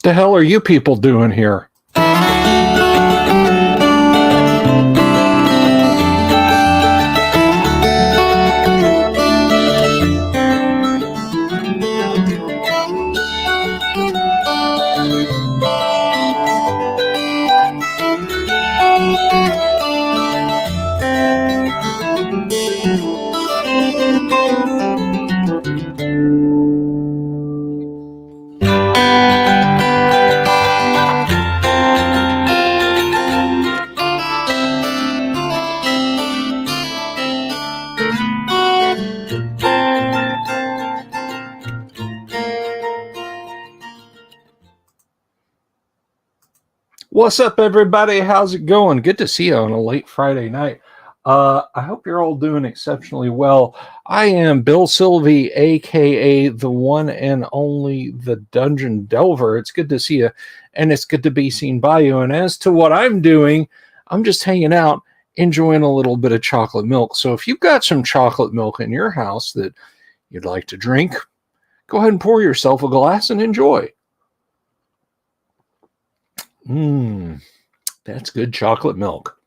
The hell are you people doing here? What's up, everybody? How's it going? Good to see you on a late Friday night. I hope you're all doing exceptionally well. I am Bill Sylvie, aka the one and only the Dungeon Delver. It's good to see you, and it's good to be seen by you. And as to what I'm doing, I'm just hanging out, enjoying a little bit of chocolate milk. So if you've got some chocolate milk in your house that you'd like to drink, go ahead and pour yourself a glass and enjoy. That's good chocolate milk.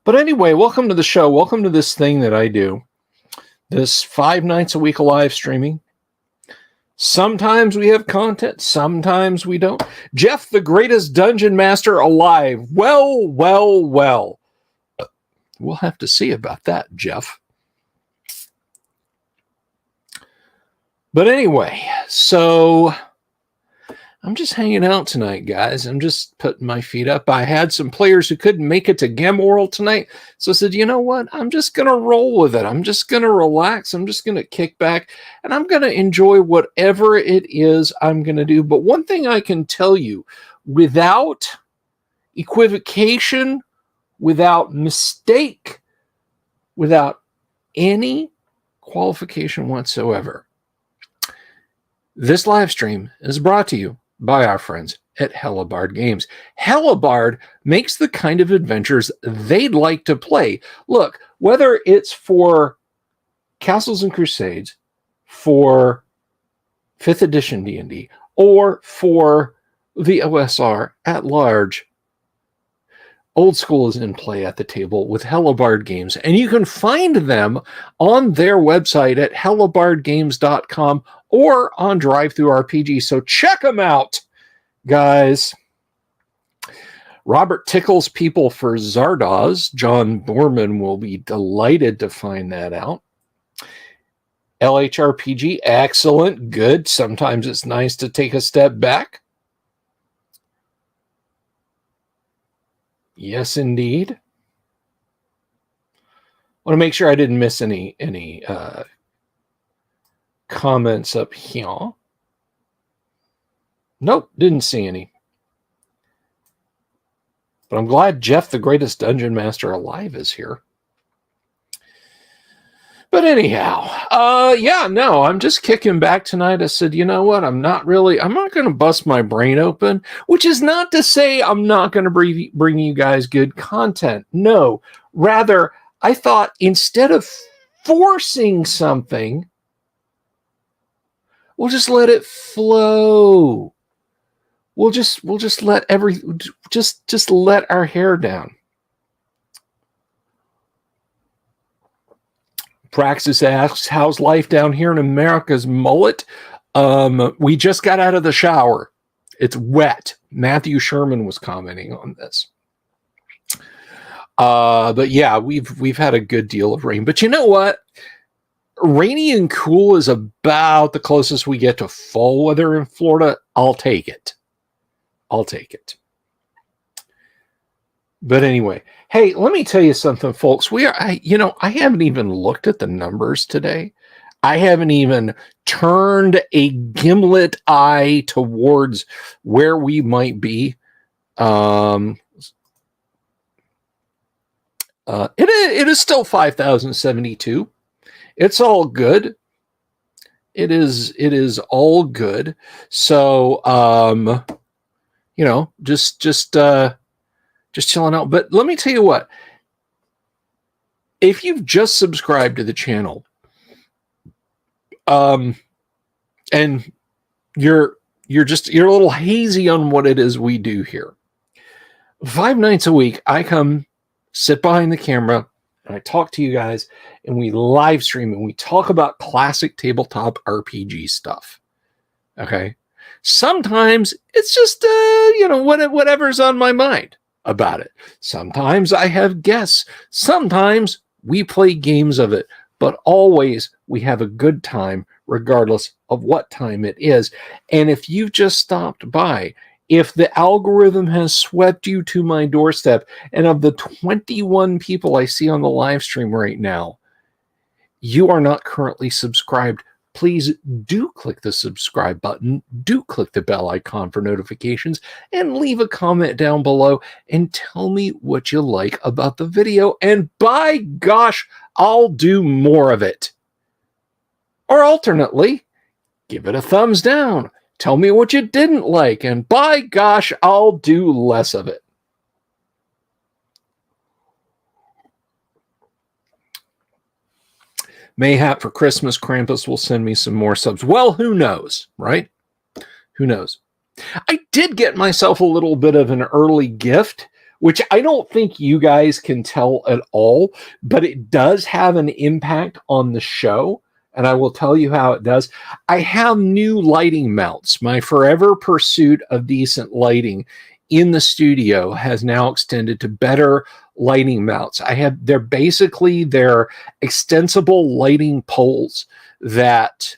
But anyway, welcome to the show. Welcome to this thing that I do. This 5 nights a week of live streaming. Sometimes we have content, sometimes we don't. Jeff, the greatest dungeon master alive. Well. We'll have to see about that, Jeff. But anyway, so I'm just hanging out tonight, guys. I'm just putting my feet up. I had some players who couldn't make it to Gem World tonight. So I said, you know what? I'm just going to roll with it. I'm just going to relax. I'm just going to kick back. And I'm going to enjoy whatever it is I'm going to do. But one thing I can tell you, without equivocation, without mistake, without any qualification whatsoever, this live stream is brought to you by our friends at Hellebarde Games. Hellebarde makes the kind of adventures they'd like to play. Look, whether it's for Castles and Crusades, for 5th edition D&D, or for the OSR at large, Old School is in play at the table with Hellebarde Games. And you can find them on their website at hellebardegames.com or on DriveThruRPG. So check them out, guys. Robert tickles people for Zardoz. John Borman will be delighted to find that out. LHRPG, excellent, good. Sometimes it's nice to take a step back. Yes, indeed. I want to make sure I didn't miss any comments up here. Nope, didn't see any. But I'm glad Jeff, the greatest dungeon master alive, is here. But anyhow, I'm just kicking back tonight. I said, you know what? I'm not going to bust my brain open, which is not to say I'm not going to bring you guys good content. No, rather, I thought instead of forcing something, we'll just let it flow. We'll just let just let our hair down. Praxis asks, how's life down here in America's mullet? We just got out of the shower. It's wet. Matthew Sherman was commenting on this. But yeah, we've had a good deal of rain. But you know what? Rainy and cool is about the closest we get to fall weather in Florida. I'll take it. But anyway, hey, let me tell you something, folks. I haven't even looked at the numbers today. I haven't even turned a gimlet eye towards where we might be. It is still 5,072. It's all good. It is all good. So, just chilling out. But let me tell you what, if you've just subscribed to the channel, and you're you're a little hazy on what it is we do here. 5 nights a week, I come sit behind the camera and I talk to you guys and we live stream and we talk about classic tabletop RPG stuff. Okay. Sometimes it's just, whatever's on my mind about it. Sometimes I have guests. Sometimes we play games of it, but always we have a good time regardless of what time it is. And if you've just stopped by, if the algorithm has swept you to my doorstep, and of the 21 people I see on the live stream right now, you are not currently subscribed, please do click the subscribe button, do click the bell icon for notifications, and leave a comment down below and tell me what you like about the video. And by gosh, I'll do more of it. Or alternately, give it a thumbs down. Tell me what you didn't like, and by gosh, I'll do less of it. Mayhap for Christmas, Krampus will send me some more subs. Well, who knows, right? Who knows? I did get myself a little bit of an early gift, which I don't think you guys can tell at all, but it does have an impact on the show. And I will tell you how it does. I have new lighting mounts. My forever pursuit of decent lighting in the studio has now extended to better lighting mounts. They're extensible lighting poles that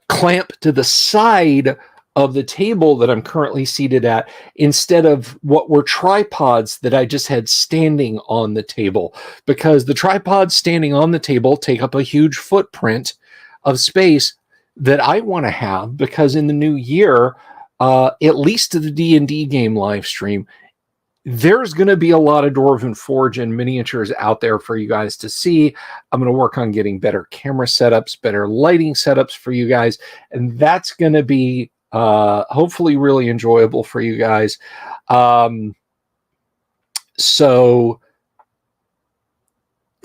clamp to the side of the table that I'm currently seated at, instead of what were tripods that I just had standing on the table, because the tripods standing on the table take up a huge footprint of space that I want to have, because in the new year, at least to the D&D game live stream, there's going to be a lot of Dwarven Forge and miniatures out there for you guys to see. I'm going to work on getting better camera setups, better lighting setups for you guys, and that's going to be hopefully really enjoyable for you guys. So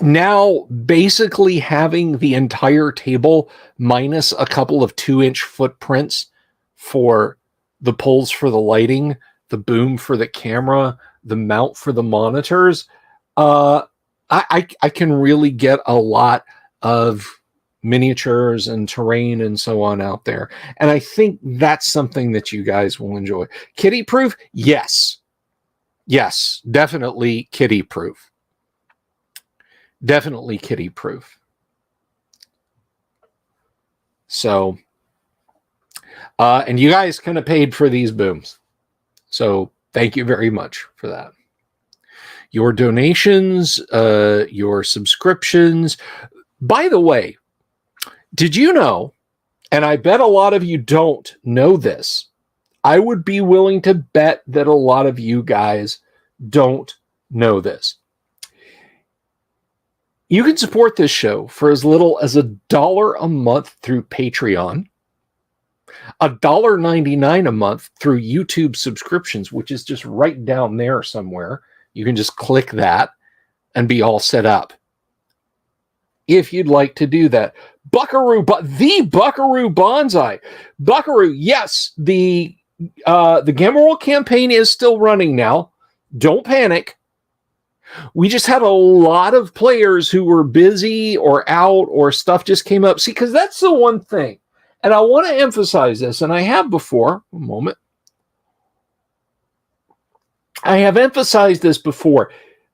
now basically having the entire table minus a couple of 2-inch footprints for the poles for the lighting, the boom for the camera, the mount for the monitors, I can really get a lot of miniatures and terrain and so on out there. And I think that's something that you guys will enjoy. Kitty proof? Yes. Yes, definitely kitty proof. Definitely kitty proof. So, and you guys kind of paid for these booms. So thank you very much for that. Your donations, your subscriptions. By the way, did you know, and I bet a lot of you don't know this, I would be willing to bet that a lot of you guys don't know this. You can support this show for as little as $1 a month through Patreon, $1.99 a month through YouTube subscriptions, which is just right down there somewhere. You can just click that and be all set up, if you'd like to do that. Buckaroo, the Buckaroo Bonsai. Buckaroo, yes, the Gamma World campaign is still running now. Don't panic. We just had a lot of players who were busy or out, or stuff just came up. See, because that's the one thing. And I want to emphasize this, and I have before. A moment. I have emphasized this before.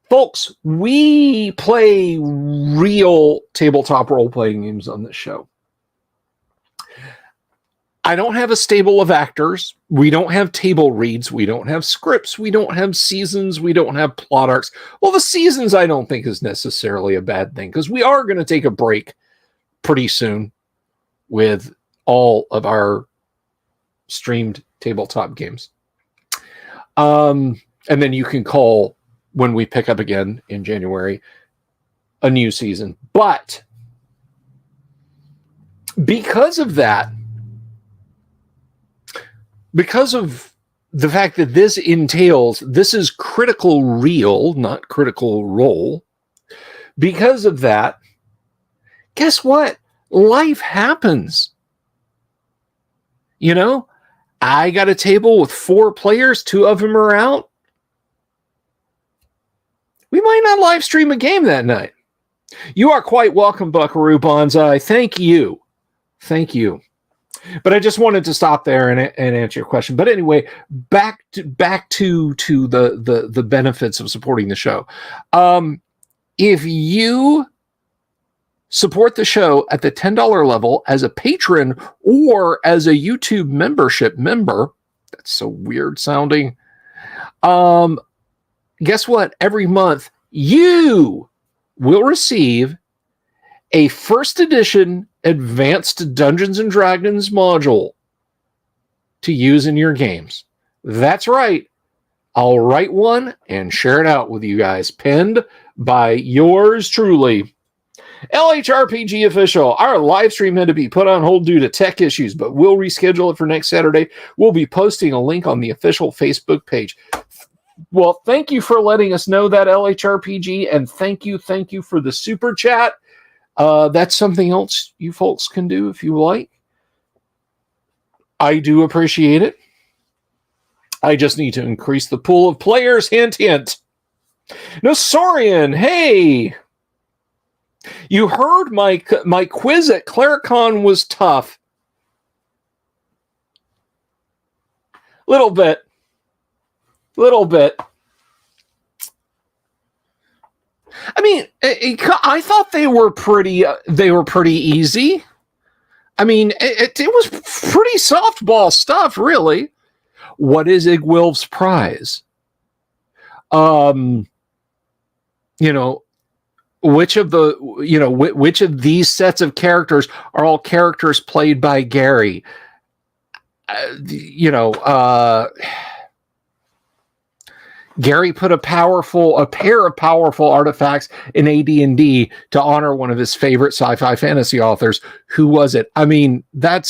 Folks, we play real tabletop role-playing games on this show. I don't have a stable of actors. We don't have table reads. We don't have scripts. We don't have seasons. We don't have plot arcs. Well, the seasons I don't think is necessarily a bad thing, because we are going to take a break pretty soon with all of our streamed tabletop games. And then you can call, when we pick up again in January, a new season. But because of that, because of the fact that this is critical real, not critical role, because of that, guess what? Life happens. You know, I got a table with 4 players, 2 of them are out. We might not live stream a game that night. You are quite welcome, Buckaroo Bonsai. Thank you. Thank you. But I just wanted to stop there and answer your question. But anyway, back to the benefits of supporting the show. If you support the show at the $10 level as a patron or as a YouTube membership member, that's so weird sounding. Guess what? Every month you will receive a first edition advanced Dungeons and Dragons module to use in your games. That's right. I'll write one and share it out with you guys, pinned by yours truly. LHRPG Official, our live stream had to be put on hold due to tech issues, but we'll reschedule it for next Saturday. We'll be posting a link on the official Facebook page. Well, thank you for letting us know that, LHRPG, and thank you for the super chat. That's something else you folks can do if you like. I do appreciate it. I just need to increase the pool of players. Hint, hint. Nosorian, hey! You heard my quiz at Claricon was tough. Little bit. I mean, I thought they were pretty easy. I mean, it was pretty softball stuff, really. What is Igwilf's prize? Which of these sets of characters are all characters played by Gary? Gary put a pair of powerful artifacts in AD&D to honor one of his favorite sci-fi fantasy authors. Who was it? I mean, I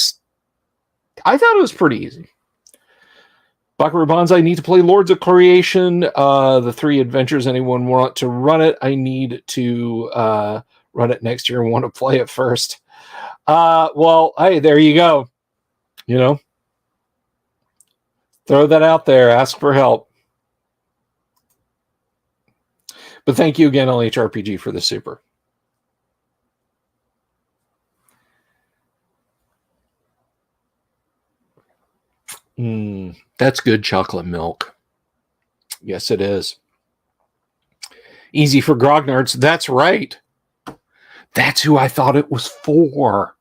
thought it was pretty easy. Buckaroo Bonsai, need to play Lords of Creation, the 3 adventures. Anyone want to run it? I need to run it next year and want to play it first. Well, hey, there you go. Throw that out there. Ask for help. But thank you again, LHRPG, for the super. That's good chocolate milk. Yes, it is. Easy for grognards. That's right. That's who I thought it was for.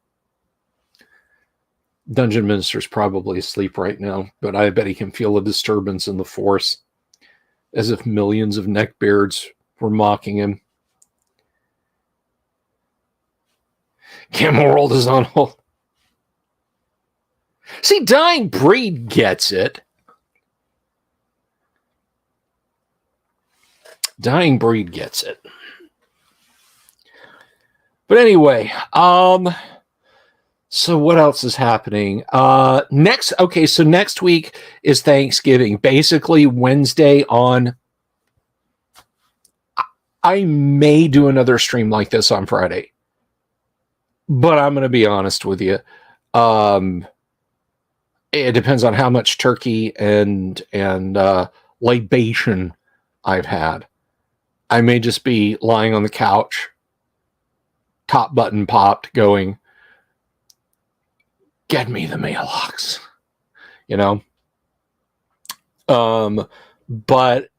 Dungeon Minister's probably asleep right now, but I bet he can feel a disturbance in the force, as if millions of neckbeards were mocking him. Camel World is on hold. See, Dying Breed gets it. Dying Breed gets it. But anyway, so what else is happening? So next week is Thanksgiving. Basically, Wednesday on. I may do another stream like this on Friday, but I'm going to be honest with you. It depends on how much turkey and libation I've had. I may just be lying on the couch, top button popped, going, "Get me the mailbox," But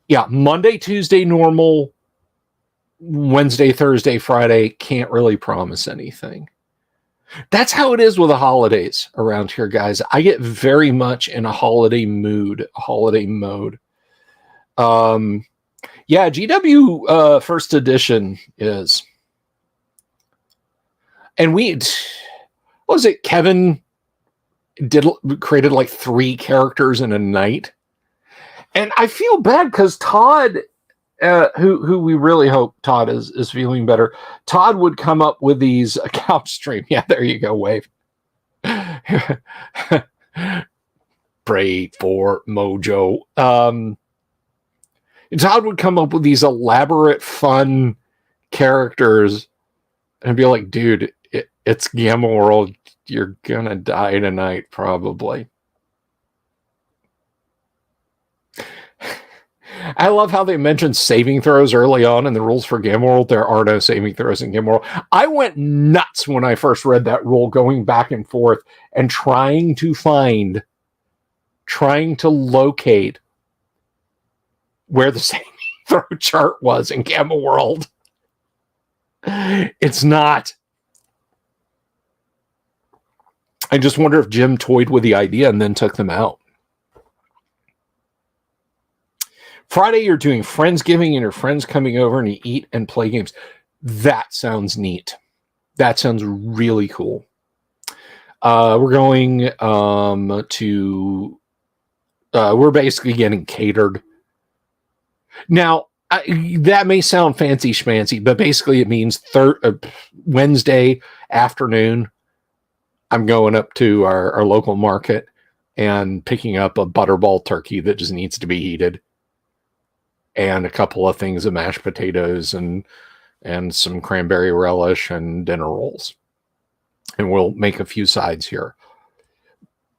yeah, Monday, Tuesday, normal. Wednesday, Thursday, Friday, can't really promise anything. That's how it is with the holidays around here, guys. I get very much in a holiday mood, holiday mode. Yeah, GW first edition is. And what was it? Kevin created like 3 characters in a night. And I feel bad because Todd, who we really hope Todd is feeling better. Todd would come up with these couch stream. Yeah, there you go, Wave. Pray for Mojo. Todd would come up with these elaborate, fun characters and be like, dude, it's Gamma World. you're gonna die tonight, probably. I love how they mentioned saving throws early on in the rules for Gamma World. There are no saving throws in Gamma World. I went nuts when I first read that rule, going back and forth and trying to locate where the saving throw chart was in Gamma World. It's not. I just wonder if Jim toyed with the idea and then took them out. Friday, you're doing Friendsgiving and your friends coming over and you eat and play games. That sounds neat. That sounds really cool. We're going we're basically getting catered. Now, that may sound fancy schmancy, but basically it means Wednesday afternoon, I'm going up to our local market and picking up a butterball turkey that just needs to be heated, and a couple of things of mashed potatoes and some cranberry relish and dinner rolls. And we'll make a few sides here.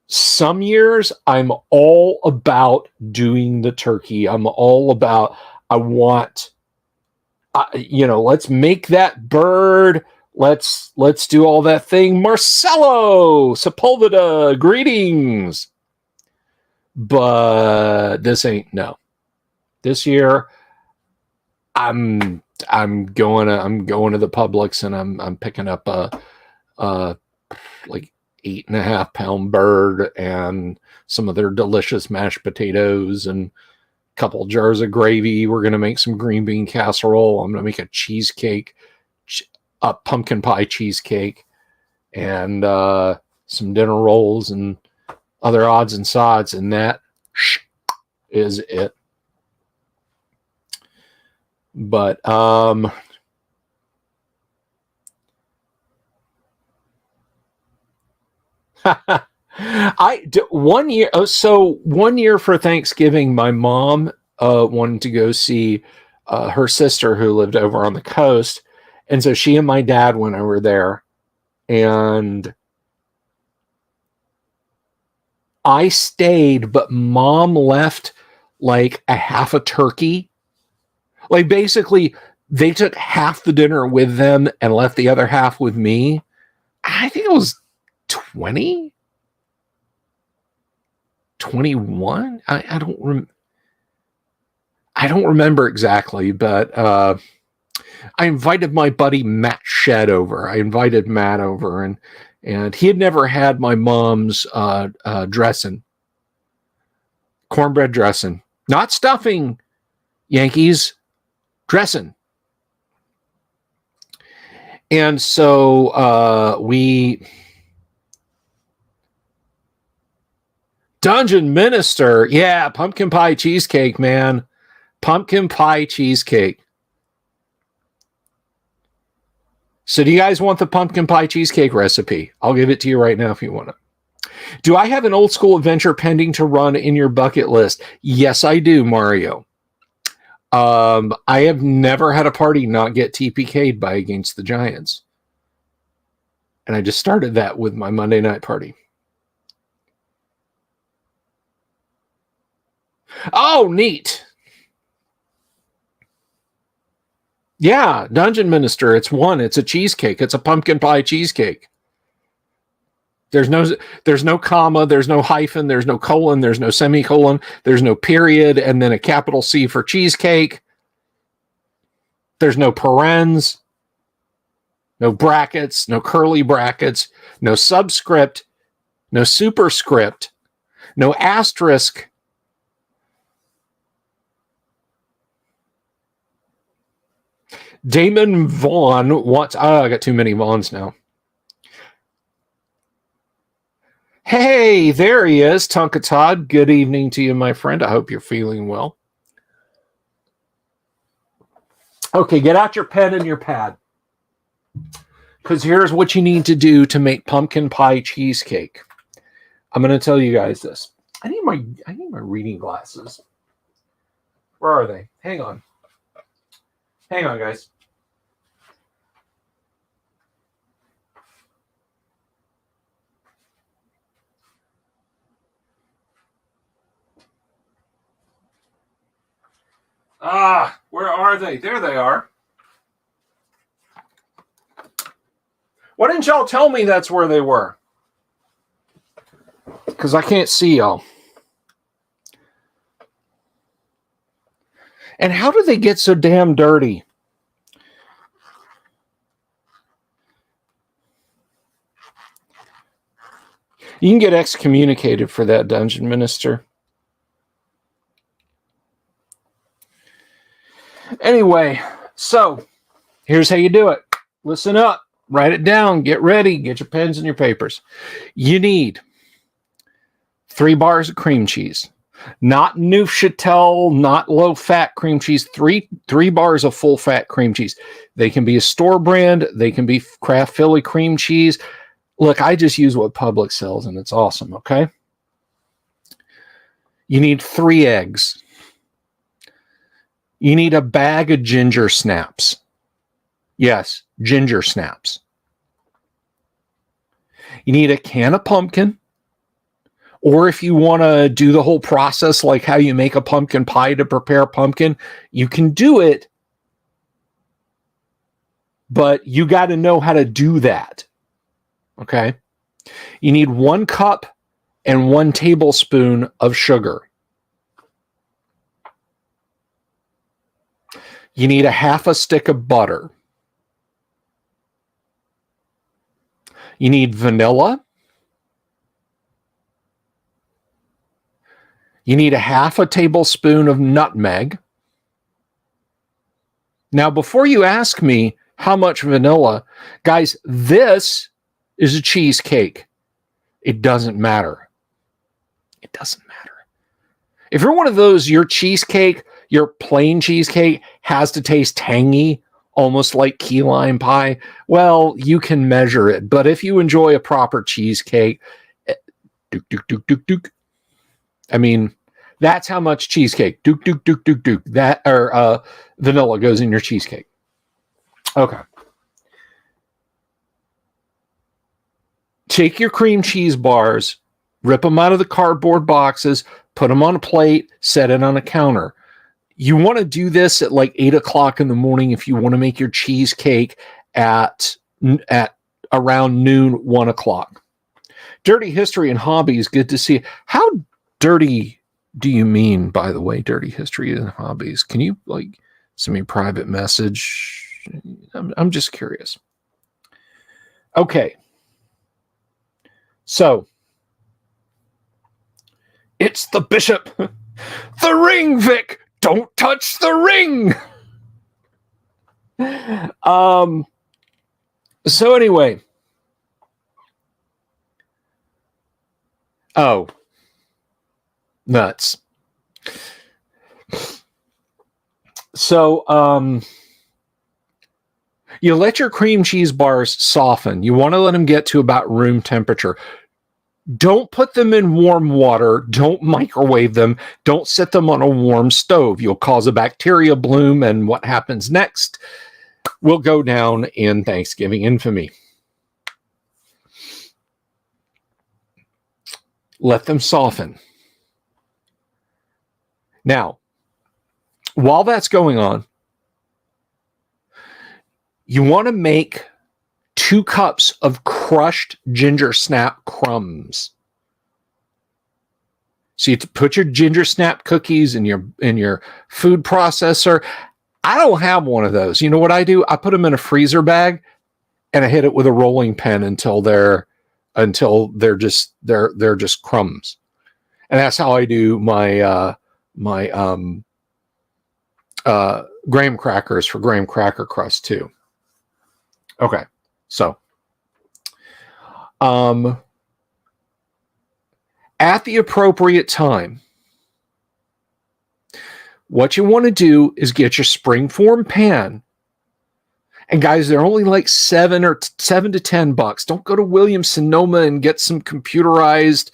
Some years I'm all about doing the turkey. I'm all about, let's make that bird. Let's do all that thing. Marcelo Sepulveda, greetings. But this ain't, no. This year, I'm going to the Publix and I'm picking up a like 8.5 pound bird and some of their delicious mashed potatoes and a couple jars of gravy. We're gonna make some green bean casserole. I'm gonna make a cheesecake, a pumpkin pie cheesecake, and some dinner rolls and other odds and sods, and that is it. But one year for Thanksgiving, my mom wanted to go see her sister who lived over on the coast, and so she and my dad went over there, and I stayed, but mom left like a half a turkey. Like, basically, they took half the dinner with them and left the other half with me. I think it was 20, 21. I don't remember exactly, but I invited my buddy Matt Shed over. I invited Matt over, and he had never had my mom's dressing, cornbread dressing, not stuffing, Yankees, dressing. And so we Dungeon Minister, yeah, pumpkin pie cheesecake, man. Pumpkin pie cheesecake. So do you guys want the pumpkin pie cheesecake recipe? I'll give it to you right now if you want it. Do I have an old school adventure pending to run in your bucket list? Yes, I do, Mario. I have never had a party not get TPK'd by Against the Giants. And I just started that with my Monday night party. Oh, neat. Yeah, Dungeon Minister, it's a cheesecake. It's a pumpkin pie cheesecake. There's no comma, there's no hyphen, there's no colon, there's no semicolon, there's no period, and then a capital C for cheesecake. There's no parens, no brackets, no curly brackets, no subscript, no superscript, no asterisk. Damon Vaughn wants... I got too many Vaughns now. Hey, there he is, Tonka Todd. Good evening to you, my friend. I hope you're feeling well. Okay, get out your pen and your pad. Because here's what you need to do to make pumpkin pie cheesecake. I'm going to tell you guys this. I need my reading glasses. Where are they? Hang on. Hang on, guys. Where are they? There they are. Why didn't y'all tell me that's where they were? Because I can't see y'all. And how do they get so damn dirty? You can get excommunicated for that, Dungeon Minister. Anyway, so here's how you do it. Listen up. Write it down. Get ready. Get your pens and your papers. You need 3 bars of cream cheese. Not Neufchâtel, not low-fat cream cheese. Three bars of full-fat cream cheese. They can be a store brand. They can be Kraft Philly cream cheese. Look, I just use what Publix sells, and it's awesome, okay? You need 3 eggs. You need a bag of ginger snaps. Yes, ginger snaps. You need a can of pumpkin. Or if you want to do the whole process like how you make a pumpkin pie to prepare pumpkin, you can do it. But you got to know how to do that. Okay? You need 1 cup and 1 tablespoon of sugar. You need a half a stick of butter. You need vanilla. You need a half a tablespoon of nutmeg. Now, before you ask me how much vanilla, guys, this is a cheesecake. It doesn't matter. It doesn't matter. If you're one of those, your cheesecake, your plain cheesecake has to taste tangy, almost like key lime pie, well, you can measure it. But if you enjoy a proper cheesecake, I mean, that's how much cheesecake, that or vanilla goes in your cheesecake. Okay. Take your cream cheese bars, rip them out of the cardboard boxes, put them on a plate, set it on a counter. You want to do this at like 8 o'clock in the morning if you want to make your cheesecake at around noon, 1 o'clock. Dirty history and hobbies. Good to see. How dirty do you mean, by the way, dirty history and hobbies? Can you like send me a private message? I'm just curious. Okay. So it's the bishop. The ring, Vic. Don't touch the ring. So anyway. Oh. Nuts. So, you let your cream cheese bars soften. You want to let them get to about room temperature. Don't put them in warm water. Don't microwave them. Don't set them on a warm stove. You'll cause a bacteria bloom, and what happens next will go down in Thanksgiving infamy. Let them soften. Now, while that's going on, you want to make 2 cups of crushed ginger snap crumbs. So you put your ginger snap cookies in your food processor. I don't have one of those. You know what I do? I put them in a freezer bag and I hit it with a rolling pin until they're just crumbs. And that's how I do my graham crackers for graham cracker crust too. Okay. So, at the appropriate time, what you want to do is get your springform pan. And guys, they're only like $7 to $10. Don't go to Williams Sonoma and get some computerized,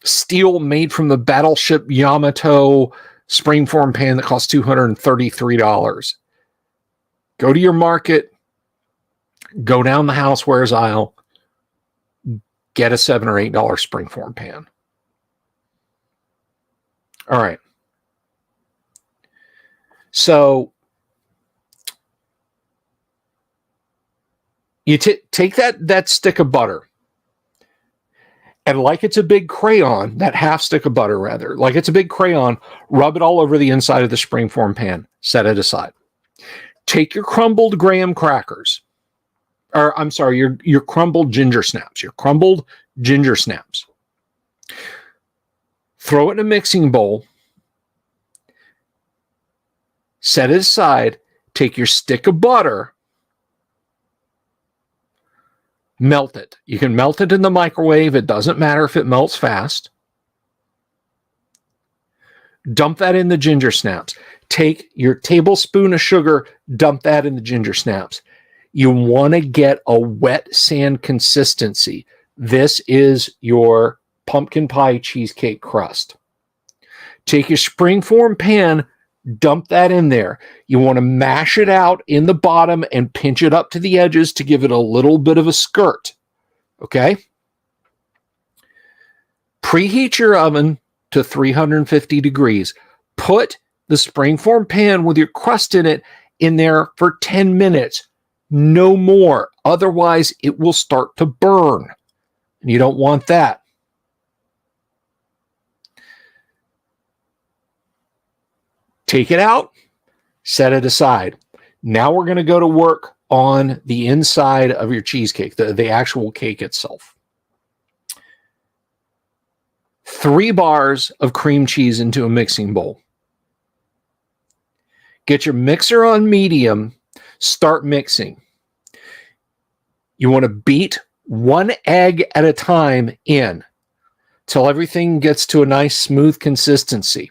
steel made from the battleship Yamato springform pan that costs $233. Go to your market. Go down the housewares aisle, get a $7 or $8 springform pan. All right. So you take that stick of butter, and like it's a big crayon, that half stick of butter rather, like it's a big crayon, rub it all over the inside of the springform pan, set it aside. Take your crumbled graham crackers, or I'm sorry, your crumbled ginger snaps, throw it in a mixing bowl, set it aside, take your stick of butter, melt it. You can melt it in the microwave. It doesn't matter if it melts fast. Dump that in the ginger snaps. Take your tablespoon of sugar, dump that in the ginger snaps. You want to get a wet sand consistency. This is your pumpkin pie cheesecake crust. Take your springform pan, dump that in there. You want to mash it out in the bottom and pinch it up to the edges to give it a little bit of a skirt. Okay? Preheat your oven to 350 degrees. Put the springform pan with your crust in there for 10 minutes. No more. Otherwise, it will start to burn. And you don't want that. Take it out, set it aside. Now we're going to go to work on the inside of your cheesecake, the actual cake itself. 3 bars of cream cheese into a mixing bowl. Get your mixer on medium, start mixing. You want to beat 1 egg at a time in till everything gets to a nice smooth consistency.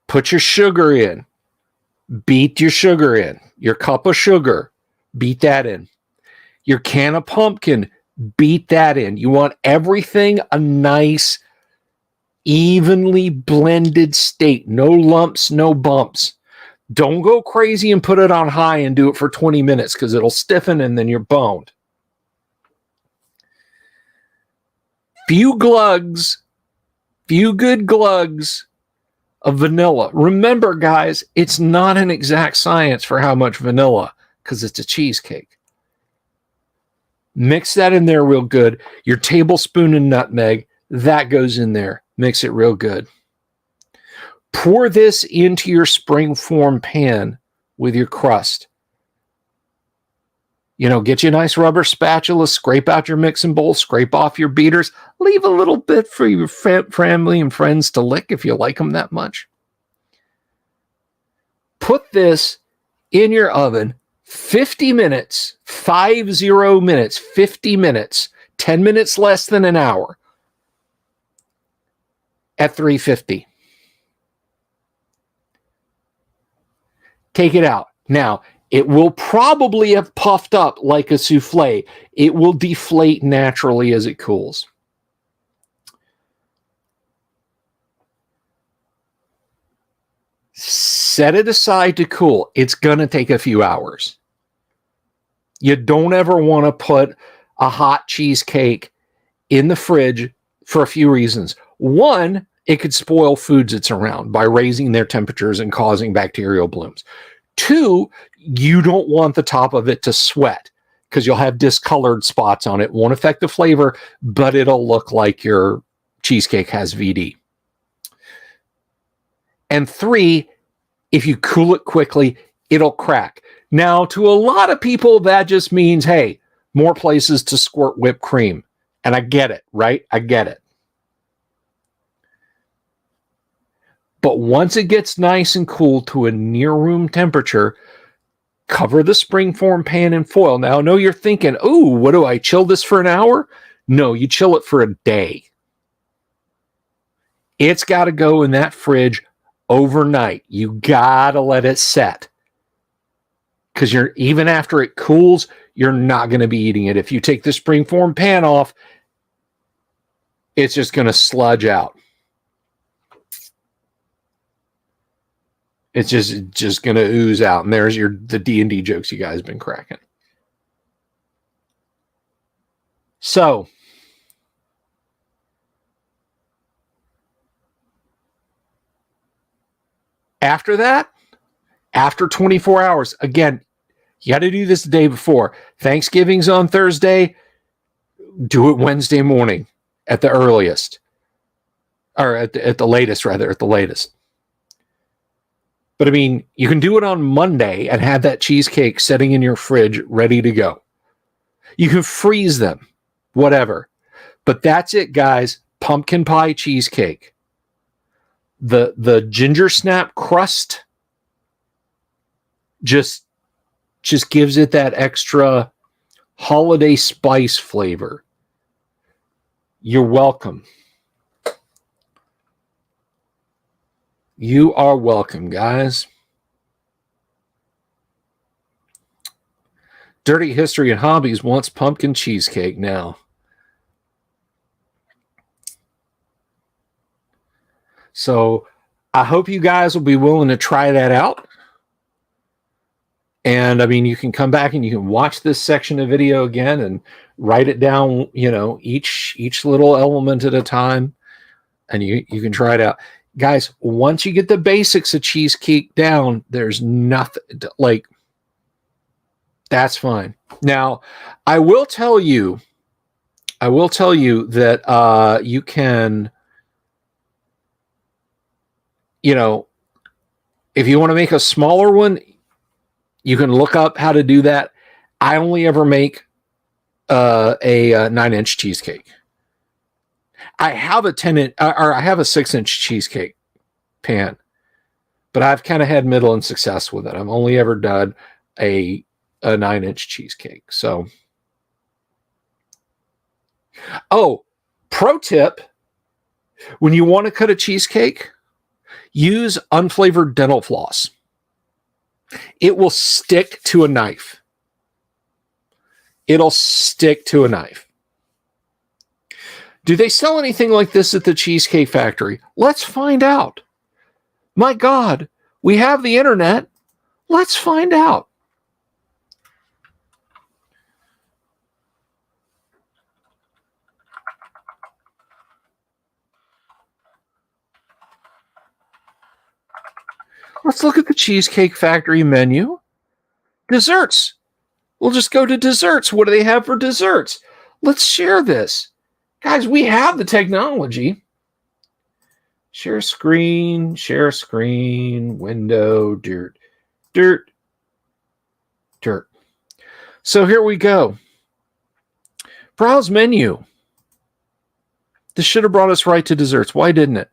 Put your sugar in. Beat your sugar in. Your cup of sugar, beat that in. Your can of pumpkin, beat that in. You want everything a nice, evenly blended state. No lumps, no bumps. Don't go crazy and put it on high and do it for 20 minutes because it'll stiffen and then you're boned. Few good glugs of vanilla. Remember, guys, it's not an exact science for how much vanilla because it's a cheesecake. Mix that in there real good. Your tablespoon of nutmeg, that goes in there. Mix it real good. Pour this into your springform pan with your crust. Get you a nice rubber spatula, scrape out your mixing bowl, scrape off your beaters, leave a little bit for your family and friends to lick if you like them that much. Put this in your oven 50 minutes, 50 minutes, 50 minutes, 10 minutes less than an hour at 350. Take it out. Now, it will probably have puffed up like a souffle. It will deflate naturally as it cools. Set it aside to cool. It's going to take a few hours. You don't ever want to put a hot cheesecake in the fridge for a few reasons. One, it could spoil foods it's around by raising their temperatures and causing bacterial blooms. 2, you don't want the top of it to sweat because you'll have discolored spots on it. Won't affect the flavor, but it'll look like your cheesecake has VD. And 3, if you cool it quickly, it'll crack. Now, to a lot of people, that just means, hey, more places to squirt whipped cream. And I get it, right? I get it. But once it gets nice and cool to a near room temperature, cover the springform pan in foil. Now, I know you're thinking, oh, what do I chill this for an hour? No, you chill it for a day. It's got to go in that fridge overnight. You got to let it set. Because even after it cools, you're not going to be eating it. If you take the springform pan off, it's just going to sludge out. It's just going to ooze out. And there's the D&D jokes you guys have been cracking. So, After that, after 24 hours, again, you got to do this the day before. Thanksgiving's on Thursday. Do it Wednesday morning at the earliest. Or at the latest, rather, at the latest. But I mean, you can do it on Monday and have that cheesecake sitting in your fridge ready to go. You can freeze them, whatever. But that's it, guys. Pumpkin pie cheesecake. The ginger snap crust just gives it that extra holiday spice flavor. You're welcome. You are welcome, guys. Dirty History and Hobbies wants pumpkin cheesecake now. So I hope you guys will be willing to try that out. And I mean, you can come back and you can watch this section of video again and write it down, you know, each little element at a time. And you can try it out. Guys, once you get the basics of cheesecake down, there's nothing like that's fine. Now, I will tell you that you can, you know, if you want to make a smaller one, you can look up how to do that. I only ever make a 9-inch cheesecake. I have a 10-inch or I have a 6-inch cheesecake pan, but I've kind of had middle and success with it. I've only ever done a 9-inch cheesecake. So, oh, pro tip: when you want to cut a cheesecake, use unflavored dental floss. It will stick to a knife. It'll stick to a knife. Do they sell anything like this at the Cheesecake Factory? Let's find out. My God, we have the internet. Let's find out. Let's look at the Cheesecake Factory menu. Desserts. We'll just go to desserts. What do they have for desserts? Let's share this. Guys, we have the technology. Share screen, window, dirt. So here we go. Browse menu. This should have brought us right to desserts. Why didn't it?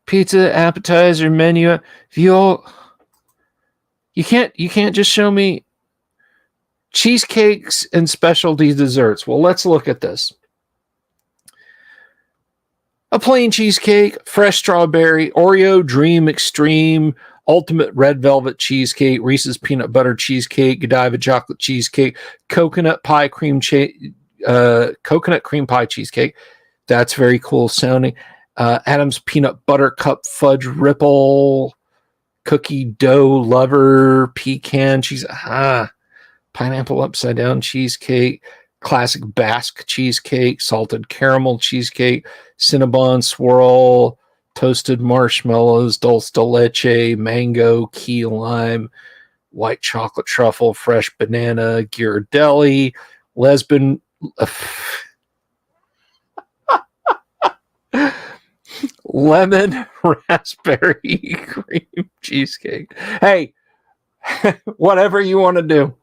Pizza, appetizer, menu. You can't just show me cheesecakes and specialty desserts. Well, let's look at this. A plain cheesecake, fresh strawberry, Oreo Dream Extreme, ultimate red velvet cheesecake, Reese's peanut butter cheesecake, Godiva chocolate cheesecake, coconut cream pie cheesecake. That's very cool sounding. Adam's peanut butter cup fudge ripple, cookie dough lover, pecan cheese, pineapple upside down cheesecake, classic Basque cheesecake, salted caramel cheesecake, Cinnabon swirl, toasted marshmallows, dulce de leche, mango, key lime, white chocolate truffle, fresh banana, Ghirardelli, lesbian, lemon raspberry cream cheesecake. Hey, whatever you want to do.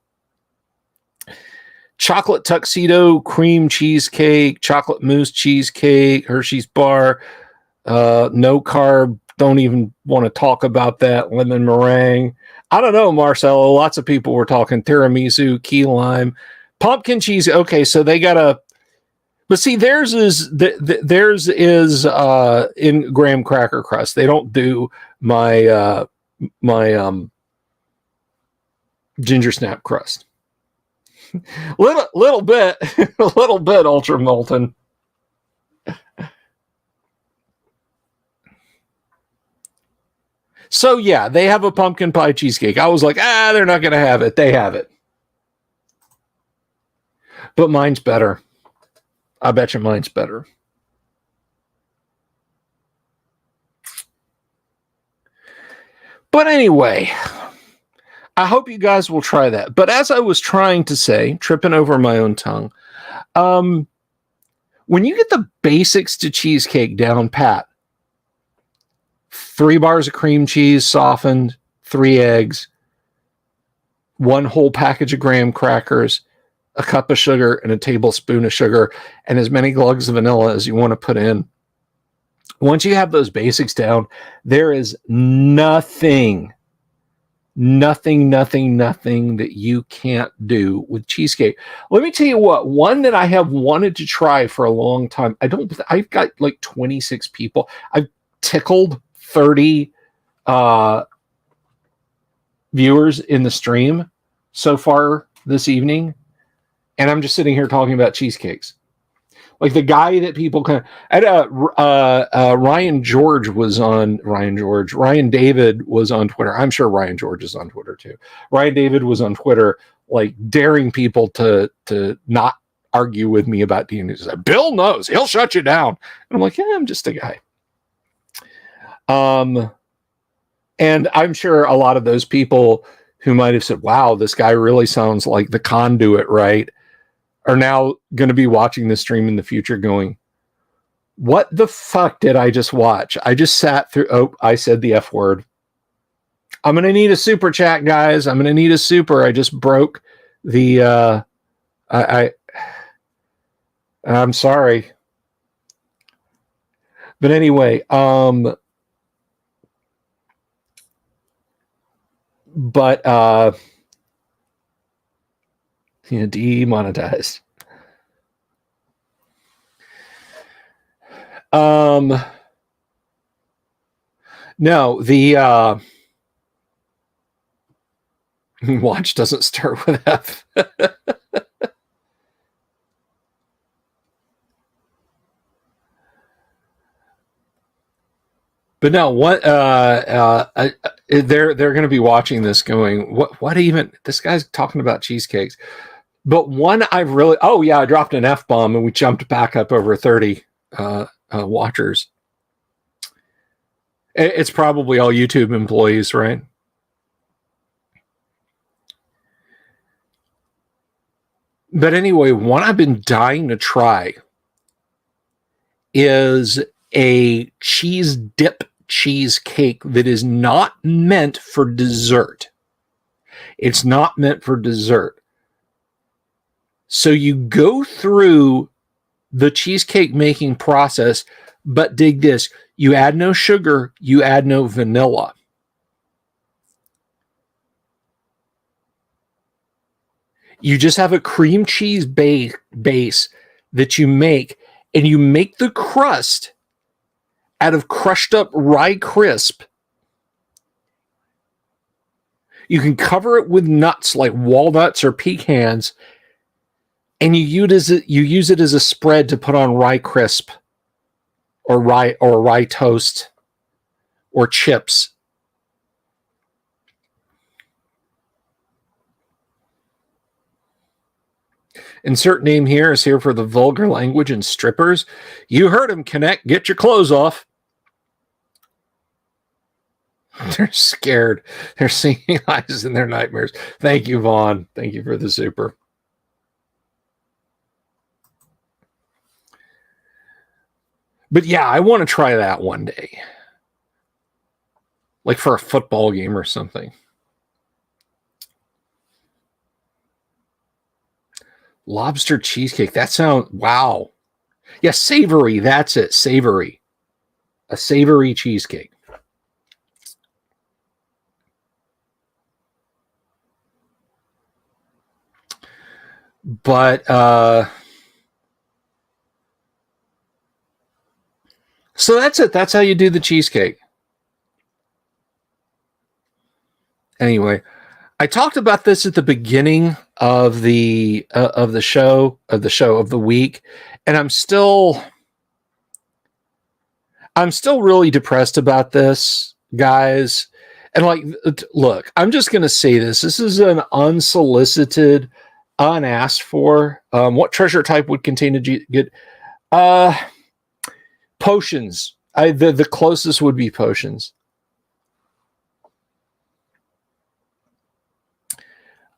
Chocolate tuxedo cream cheesecake, chocolate mousse cheesecake, Hershey's bar, no carb. Don't even want to talk about that. Lemon meringue. I don't know, Marcelo. Lots of people were talking tiramisu, key lime, pumpkin cheese. Okay, so they got a. But see, theirs is in graham cracker crust. They don't do my ginger snap crust. little bit ultra molten. So yeah, they have a pumpkin pie cheesecake. I was like, they're not going to have it. They have it. But mine's better. I bet you mine's better. But anyway, I hope you guys will try that. But as I was trying to say, tripping over my own tongue, when you get the basics to cheesecake down pat, 3 bars of cream cheese softened, 3 eggs, 1 whole package of graham crackers, a cup of sugar and a tablespoon of sugar, and as many glugs of vanilla as you want to put in. Once you have those basics down, there is nothing that you can't do with cheesecake. Let me tell you what, one that I have wanted to try for a long time. I've got like 26 people. I've tickled 30 viewers in the stream so far this evening. And I'm just sitting here talking about cheesecakes. Like the guy that people kind of, Ryan David was on Twitter. I'm sure Ryan George is on Twitter too. Ryan David was on Twitter, like daring people to not argue with me about DNA. He's like, Bill knows, he'll shut you down. And I'm like, yeah, I'm just a guy. And I'm sure a lot of those people who might have said, wow, this guy really sounds like the conduit, right? Are now going to be watching the stream in the future going, what the fuck did I just watch? I just sat through, I said the F word. I'm going to need a super chat, guys. I'm going to need a super. I just broke the, I'm sorry. But anyway, demonetized. No, the watch doesn't start with F. But no, what they're going to be watching this going, what even, this guy's talking about cheesecakes. But one I've really, I dropped an F-bomb and we jumped back up over 30 watchers. It's probably all YouTube employees, right? But anyway, one I've been dying to try is a cheese dip cheesecake that is not meant for dessert. It's not meant for dessert. So you go through the cheesecake making process, but dig this, you add no sugar, you add no vanilla. You just have a cream cheese base that you make, and you make the crust out of crushed up rye crisp. You can cover it with nuts like walnuts or pecans, and you use it as a spread to put on rye crisp or rye toast or chips. Insert name here is here for the vulgar language and strippers. You heard him, Connect. Get your clothes off. They're scared. They're seeing eyes in their nightmares. Thank you, Vaughn. Thank you for the super. But yeah, I want to try that one day. Like for a football game or something. Lobster cheesecake. That sounds, wow. Yeah, savory. That's it. Savory. A savory cheesecake. But, so that's it. That's how you do the cheesecake. Anyway, I talked about this at the beginning of the show of the week, and I'm still really depressed about this, guys. And like, look, I'm just going to say this. This is an unsolicited, unasked for. What treasure type would contain a good potions? The closest would be potions.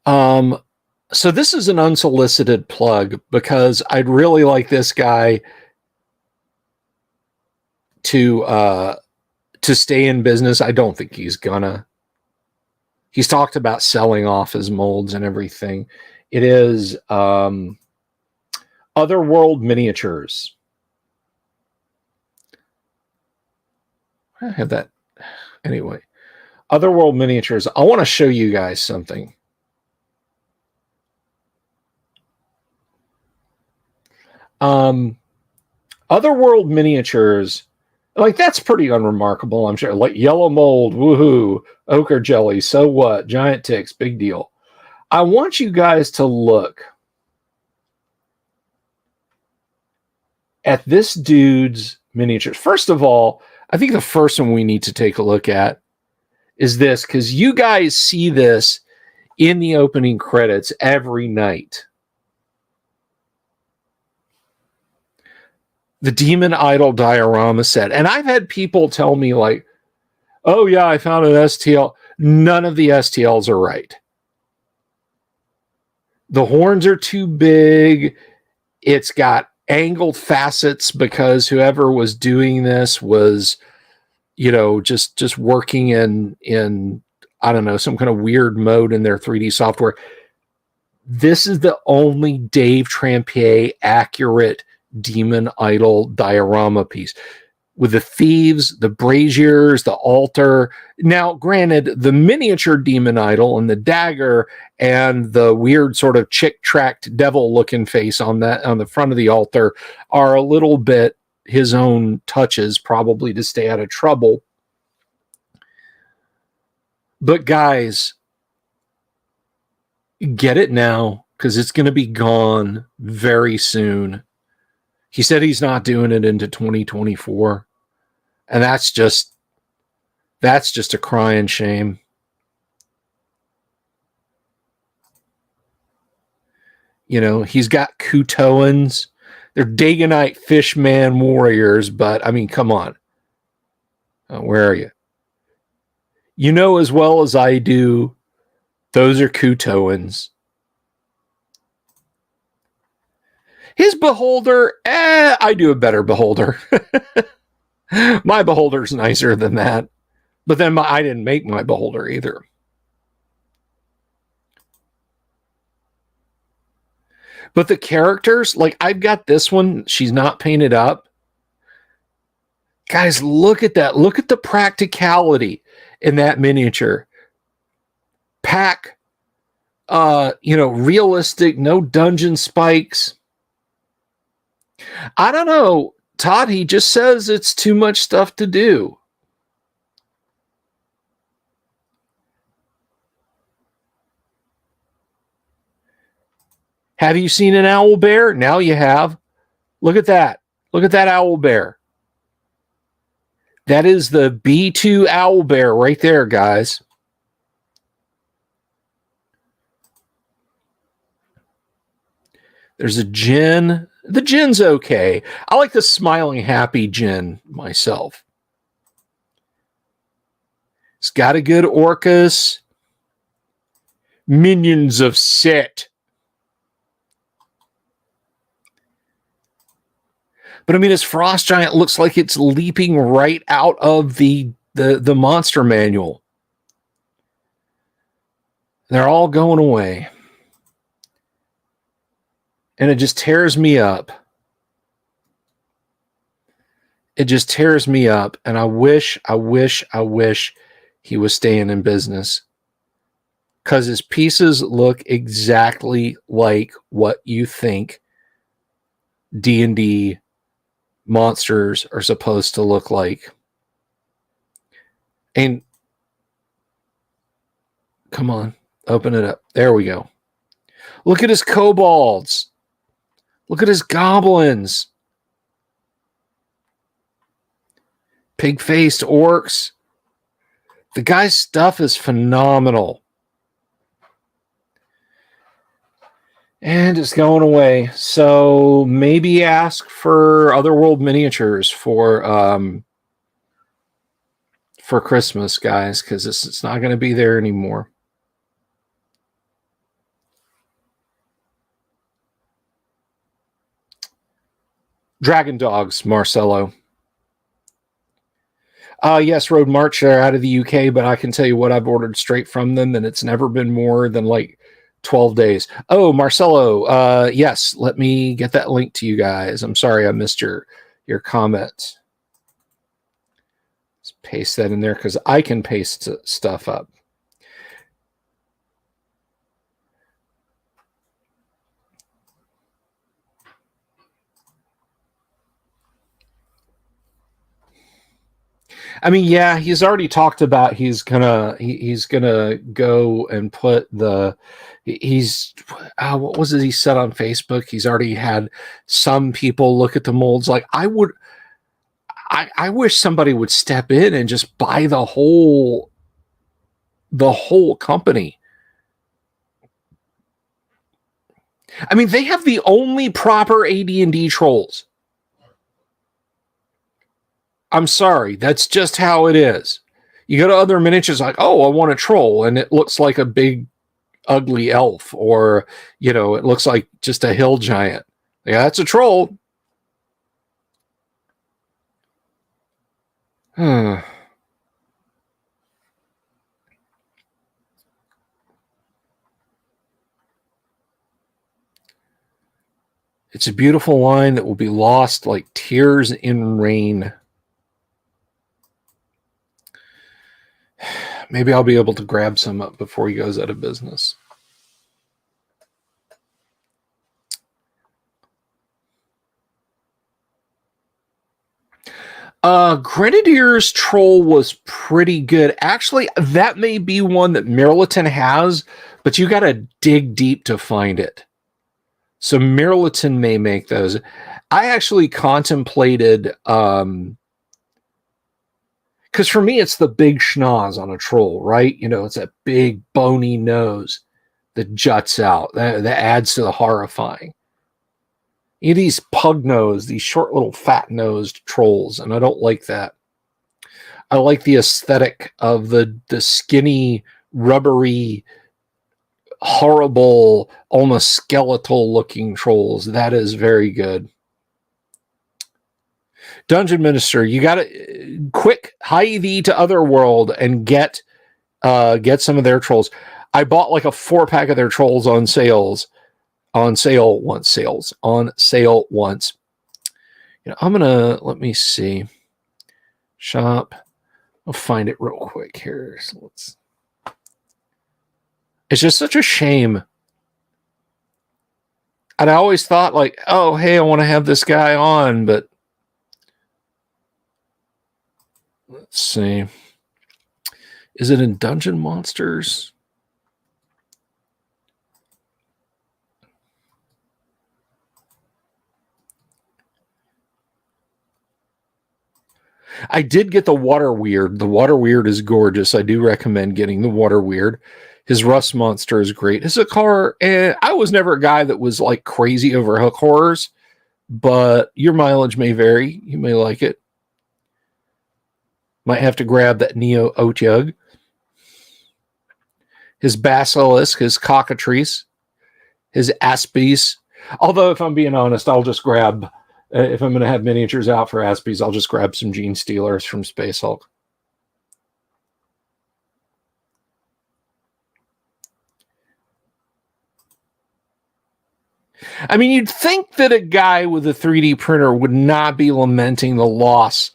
So this is an unsolicited plug because I'd really like this guy to stay in business. I don't think he's gonna. He's talked about selling off his molds and everything. It is Otherworld Miniatures. I had that anyway. Otherworld Miniatures. I want to show you guys something. Otherworld Miniatures, like, that's pretty unremarkable, I'm sure. Like, yellow mold, woohoo, ochre jelly, so what? Giant ticks, big deal. I want you guys to look at this dude's miniatures. First of all, I think the first one we need to take a look at is this, because you guys see this in the opening credits every night. The Demon Idol diorama set. And I've had people tell me, like, oh yeah, I found an STL. None of the STLs are right. The horns are too big. It's got angled facets because whoever was doing this was, just working in I don't know, some kind of weird mode in their 3D software. This is the only Dave Trampier accurate Demon Idol diorama piece, with the thieves, the braziers, the altar. Now, granted, the miniature Demon Idol and the dagger and the weird sort of chick-tracked devil-looking face on the front of the altar are a little bit his own touches, probably to stay out of trouble. But guys, get it now, because it's going to be gone very soon. He said he's not doing it into 2024. And that's just a crying shame. He's got Kutoans. They're Dagonite Fishman warriors, but I mean, come on. Where are you? You know as well as I do, those are Kutoans. His beholder, I do a better beholder. My beholder's nicer than that. But then I didn't make my beholder either. But the characters, like, I've got this one. She's not painted up. Guys, look at that. Look at the practicality in that miniature. Pack, realistic, no dungeon spikes. I don't know, Todd, he just says it's too much stuff to do. Have you seen an owl bear? Now you have. Look at that. Look at that owl bear. That is the B2 owl bear right there, guys. There's a Jin. The Jin's okay. I like the smiling, happy Jin myself. It's got a good Orcus. Minions of Set. But I mean, his Frost Giant looks like it's leaping right out of the monster manual. They're all going away. And it just tears me up. It just tears me up. And I wish he was staying in business. Because his pieces look exactly like what you think D&D monsters are supposed to look like. And come on, open it up. There we go. Look at his kobolds. Look at his goblins. Pig-faced orcs. The guy's stuff is phenomenal. And it's going away. So maybe ask for Otherworld Miniatures for Christmas, guys, because it's not going to be there anymore. Dragon Dogs, Marcelo. Yes, Road March. They're out of the UK, but I can tell you what I've ordered straight from them, and it's never been more than like 12 days. Oh, Marcelo. Yes, let me get that link to you guys. I'm sorry I missed your comment. Let's paste that in there because I can paste stuff up. I mean, yeah, he's already talked about he's gonna go and put he's what was it he said on Facebook? He's already had some people look at the molds. Like I wish somebody would step in and just buy the whole company. I mean, they have the only proper AD&D trolls. I'm sorry, that's just how it is. You go to other miniatures like, oh, I want a troll, and it looks like a big, ugly elf, or, it looks like just a hill giant. Yeah, that's a troll. It's a beautiful line that will be lost like tears in rain. Maybe I'll be able to grab some up before he goes out of business. Grenadier's troll was pretty good. Actually, that may be one that Mirliton has, but you got to dig deep to find it. So Mirliton may make those. I actually contemplated, because for me, it's the big schnoz on a troll, right? It's that big bony nose that juts out. That adds to the horrifying. These pug nose, these short little fat nosed trolls, and I don't like that. I like the aesthetic of the skinny, rubbery, horrible, almost skeletal looking trolls. That is very good. Dungeon Minister, you got to quick high EV to Otherworld and get some of their trolls. I bought like a 4-pack of their trolls on sale once. I'm gonna, let me see, shop. I'll find it real quick here. So it's just such a shame. And I always thought like, oh, hey, I want to have this guy on, but let's see. Is it in Dungeon Monsters? I did get the Water Weird. The Water Weird is gorgeous. I do recommend getting the Water Weird. His Rust Monster is great. His Zakar, I was never a guy that was like crazy over hook horrors, but your mileage may vary. You may like it. Might have to grab that Neo Otyug. His Basilisk, his Cockatrice, his Aspies. Although, if I'm being honest, I'll just grab, if I'm going to have miniatures out for Aspies, I'll just grab some Gene Stealers from Space Hulk. I mean, you'd think that a guy with a 3D printer would not be lamenting the loss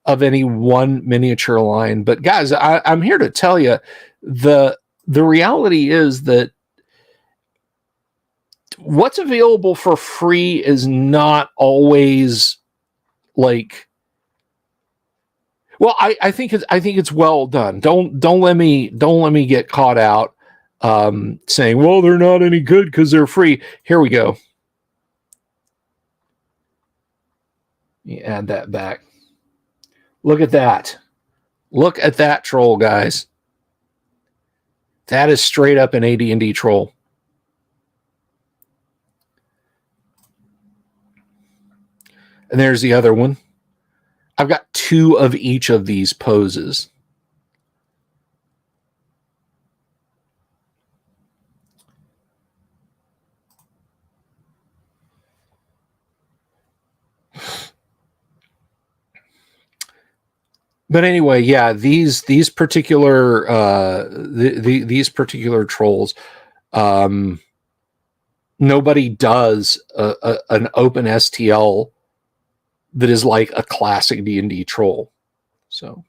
of any one miniature line. But guys, I'm here to tell you, the reality is that what's available for free is not always like, well, I think it's well done. Don't let me get caught out saying, well, they're not any good because they're free. Here we go. Let me add that back. Look at that. Look at that troll, guys. That is straight up an AD&D troll. And there's the other one. I've got 2 of each of these poses. But anyway, yeah, these particular these particular trolls, nobody does an open STL that is like a classic D&D troll. So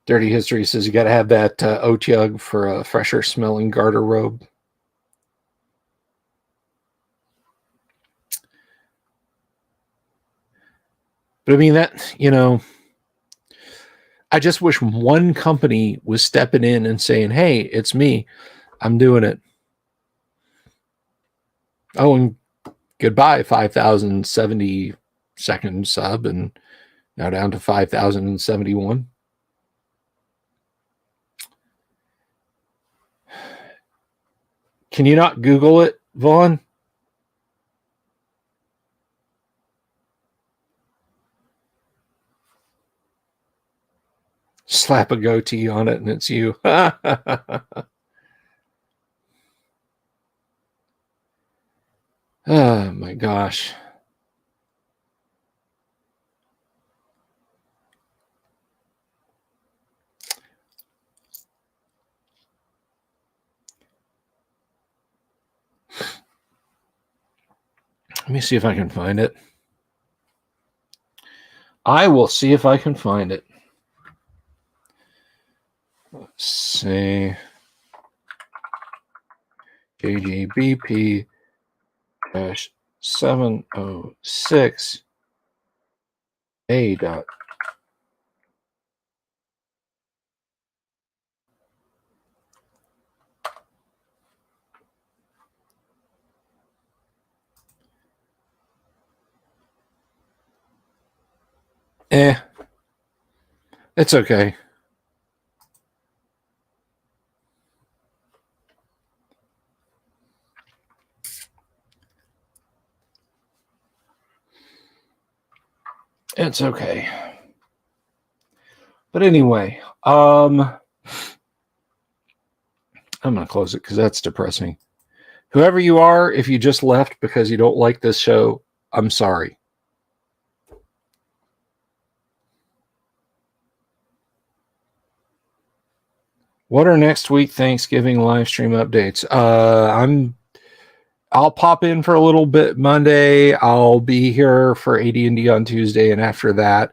Dirty History says you got to have that Otyug for a fresher smelling garter robe. But I mean, that, you know, I just wish one company was stepping in and saying, hey, it's me. I'm doing it. Oh, and goodbye, 5,072nd sub, and now down to 5,071. Can you not Google it, Vaughn? Slap a goatee on it and it's you. Oh my gosh. Let me see if I can find it. I will see if I can find it. Let's see. JGBP 706 A dot. It's okay. It's okay. But anyway, I'm going to close it because that's depressing. Whoever you are, if you just left because you don't like this show, I'm sorry. What are next week Thanksgiving live stream updates? I'll pop in for a little bit Monday. I'll be here for AD&D on Tuesday, and after that,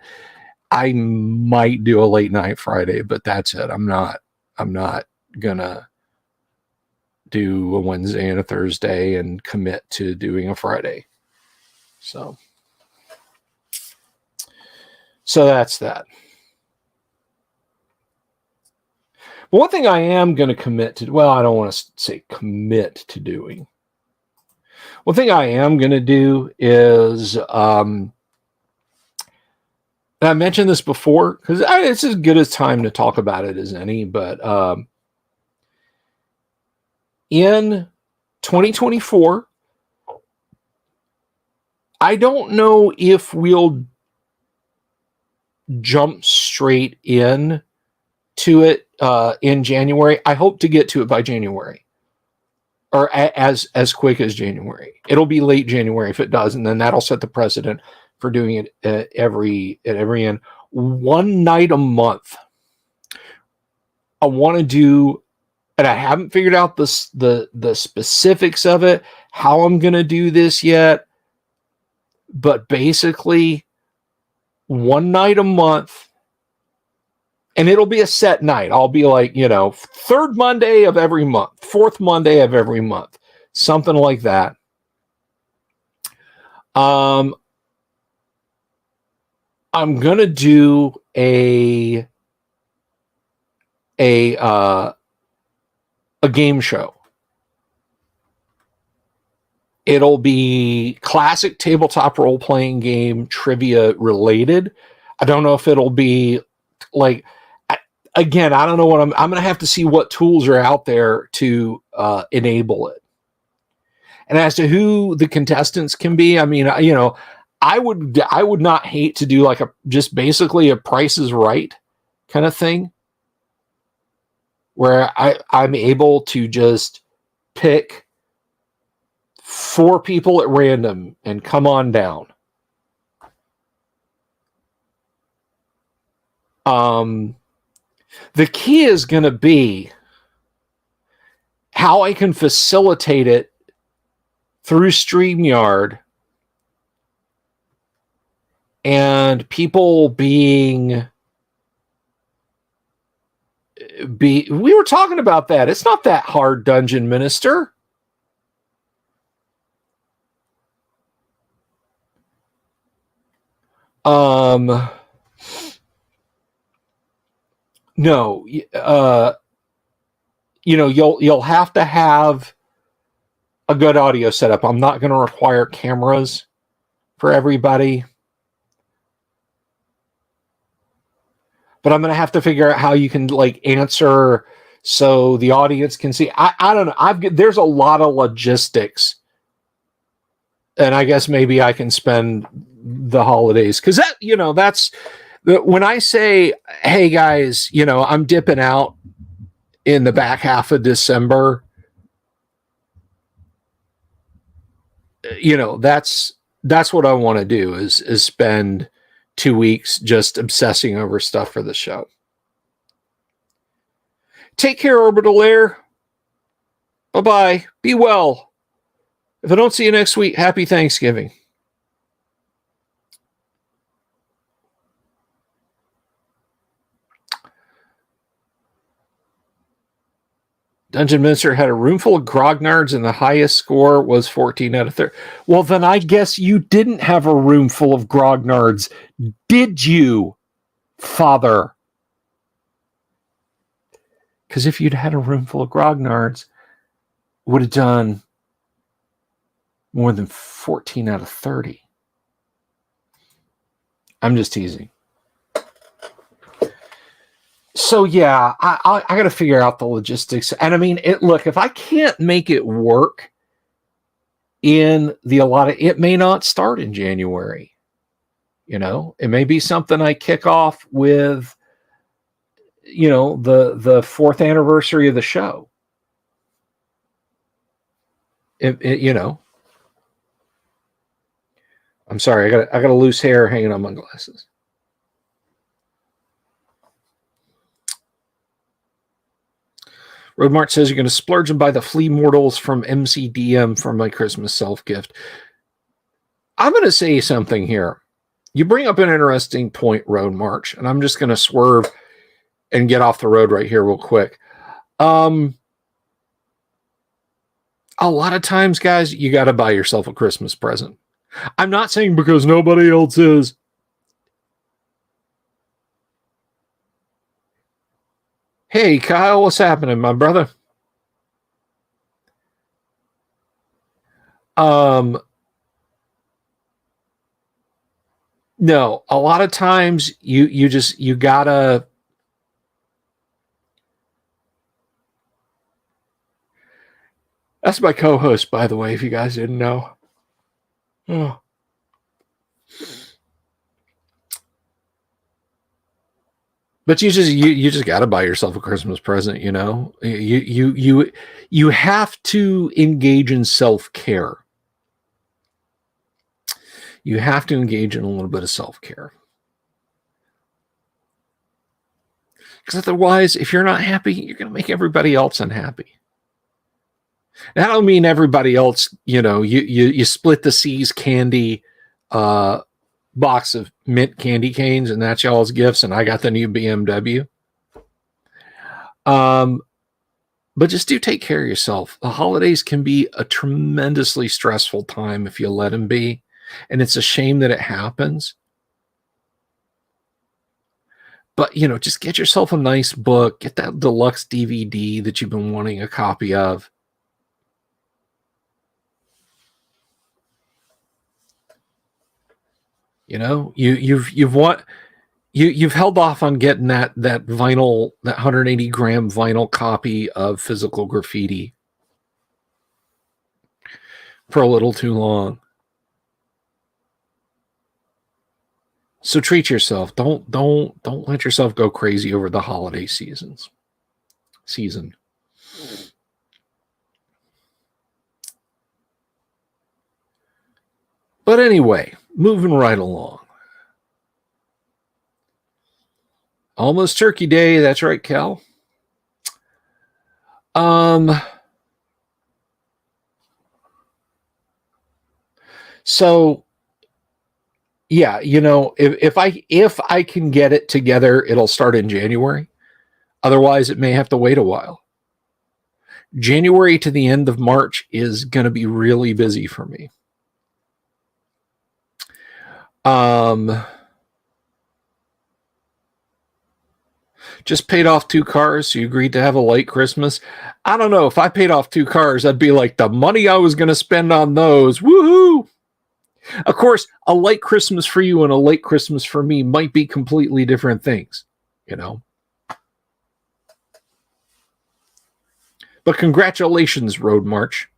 I might do a late night Friday, but that's it. I'm not gonna do a Wednesday and a Thursday and commit to doing a Friday. So that's that. But one thing I am going to commit to, well, I don't want to say commit to doing. One thing I am going to do is, and I mentioned this before because it's as good a time to talk about it as any, but in 2024, I don't know if we'll jump straight in to it in January. I hope to get to it by January, or as quick as January. It'll be late January if it does, and then that'll set the precedent for doing it at every end. One night a month. I want to do, and I haven't figured out the specifics of it, how I'm going to do this yet, but basically one night a month. And it'll be a set night. I'll be like, third Monday of every month, fourth Monday of every month, something like that. I'm going to do a game show. It'll be classic tabletop role-playing game trivia related. I don't know if it'll be like, again, I don't know what I'm going to have to see what tools are out there to enable it. And as to who the contestants can be, I mean, I would not hate to do like just basically a Price is Right kind of thing. where I'm able to just pick 4 people at random and come on down. The key is going to be how I can facilitate it through StreamYard and people we were talking about that. It's not that hard, Dungeon Minister. No, you'll have to have a good audio setup. I'm not going to require cameras for everybody, but I'm going to have to figure out how you can answer so the audience can see. I don't know. There's a lot of logistics, and I guess maybe I can spend the holidays because that's when I say, hey guys, I'm dipping out in the back half of December. That's what I want to do is spend 2 weeks just obsessing over stuff for the show. Take care, Orbital Air. Bye-bye. Be well. If I don't see you next week, happy Thanksgiving. Dungeon Minister had a room full of grognards and the highest score was 14 out of 30. Well, then I guess you didn't have a room full of grognards, did you, Father? Because if you'd had a room full of grognards, would have done more than 14 out of 30. I'm just teasing. So yeah, I got to figure out the logistics. And I mean, look, if I can't make it work in the allotted, it may not start in January. It may be something I kick off with, the 4th anniversary of the show. I'm sorry, I got a loose hair hanging on my glasses. Roadmart says you're going to splurge and buy the Flea Mortals from MCDM for my Christmas self-gift. I'm going to say something here. You bring up an interesting point, Road March, and I'm just going to swerve and get off the road right here real quick. A lot of times, guys, you got to buy yourself a Christmas present. I'm not saying because nobody else is. Hey, Kyle, what's happening, my brother? No, a lot of times you gotta. That's my co-host, by the way, if you guys didn't know. Oh. But you just got to buy yourself a Christmas present, You have to engage in self-care. You have to engage in a little bit of self-care. Because otherwise, if you're not happy, you're going to make everybody else unhappy. And I don't mean everybody else, you split the C's candy box of mint candy canes and that's y'all's gifts and I got the new BMW. But just do take care of yourself. The holidays can be a tremendously stressful time if you let them be, and it's a shame that it happens. But just get yourself a nice book, get that deluxe DVD that you've been wanting a copy of. You've held off on getting that vinyl, that 180 gram vinyl copy of Physical Graffiti for a little too long. So treat yourself. Don't let yourself go crazy over the holiday seasons. season. But anyway, moving right along. Almost Turkey Day. That's right, Cal. So yeah, you know, if I can get it together, it'll start in January. Otherwise, it may have to wait a while. January to the end of March is going to be really busy for me. Just paid off 2 cars, so you agreed to have a late Christmas. I don't know. If I paid off 2 cars, I'd be like, the money I was going to spend on those, woohoo! Of course, a late Christmas for you and a late Christmas for me might be completely different things, you know. But congratulations, Road March.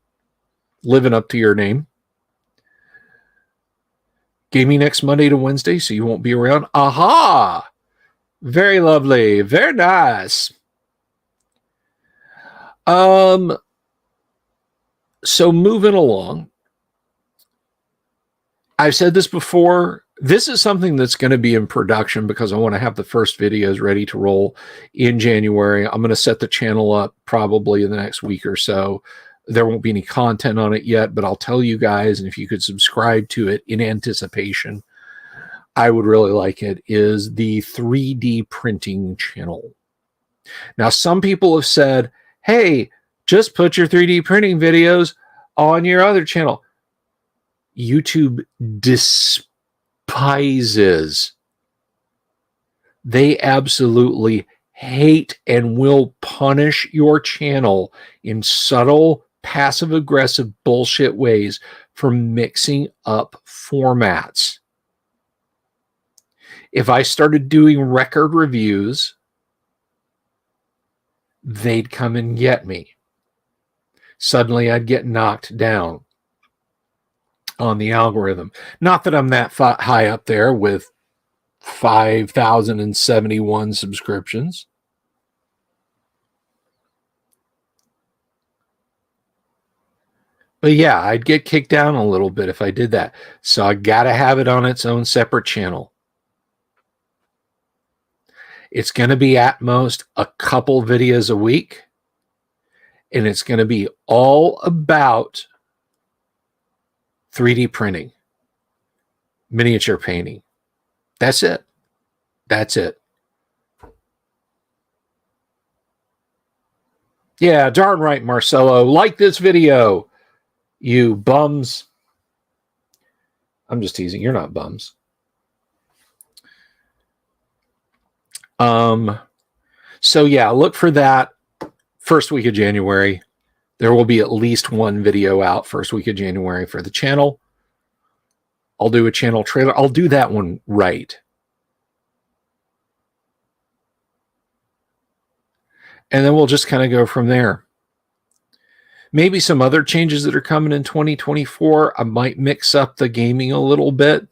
Living up to your name. Gaming next Monday to Wednesday, so you won't be around. Aha! Very lovely. Very nice. So moving along. I've said this before. This is something that's going to be in production because I want to have the first videos ready to roll in January. I'm going to set the channel up probably in the next week or so. There won't be any content on it yet, but I'll tell you guys, and if you could subscribe to it in anticipation, I would really like it, is the 3D printing channel. Now, some people have said, hey, just put your 3D printing videos on your other channel. YouTube despises. They absolutely hate and will punish your channel in subtle, passive-aggressive bullshit ways for mixing up formats. If I started doing record reviews, they'd come and get me. Suddenly, I'd get knocked down on the algorithm. Not that I'm that high up there with 5,071 subscriptions. But yeah, I'd get kicked down a little bit if I did that. So I got to have it on its own separate channel. It's going to be at most a couple videos a week. And it's going to be all about 3D printing, miniature painting. That's it. That's it. Yeah, darn right, Marcelo. Like this video, you bums. I'm just teasing. You're not bums. So yeah, look for that first week of January. There will be at least one video out first week of January for the channel. I'll do a channel trailer. I'll do that one right. And then we'll just kind of go from there. Maybe some other changes that are coming in 2024. I might mix up the gaming a little bit.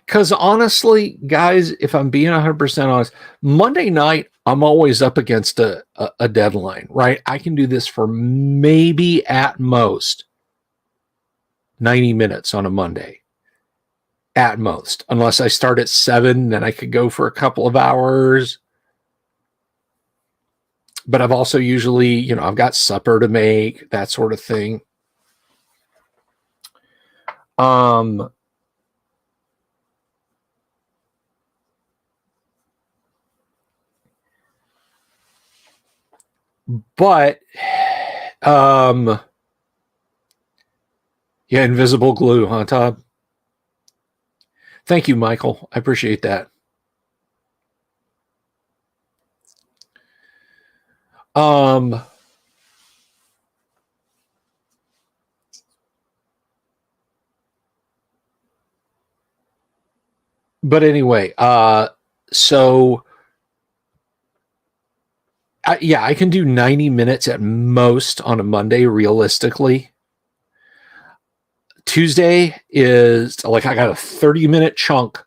Because honestly, guys, if I'm being 100% honest, Monday night, I'm always up against a deadline, right? I can do this for maybe at most 90 minutes on a Monday. At most. Unless I start at 7, then I could go for a couple of hours. But I've also usually, you know, I've got supper to make, that sort of thing. But, yeah, invisible glue, huh, Todd? Thank you, Michael. I appreciate that. But anyway, so yeah, I can do 90 minutes at most on a Monday, realistically. Tuesday is like I got a 30-minute chunk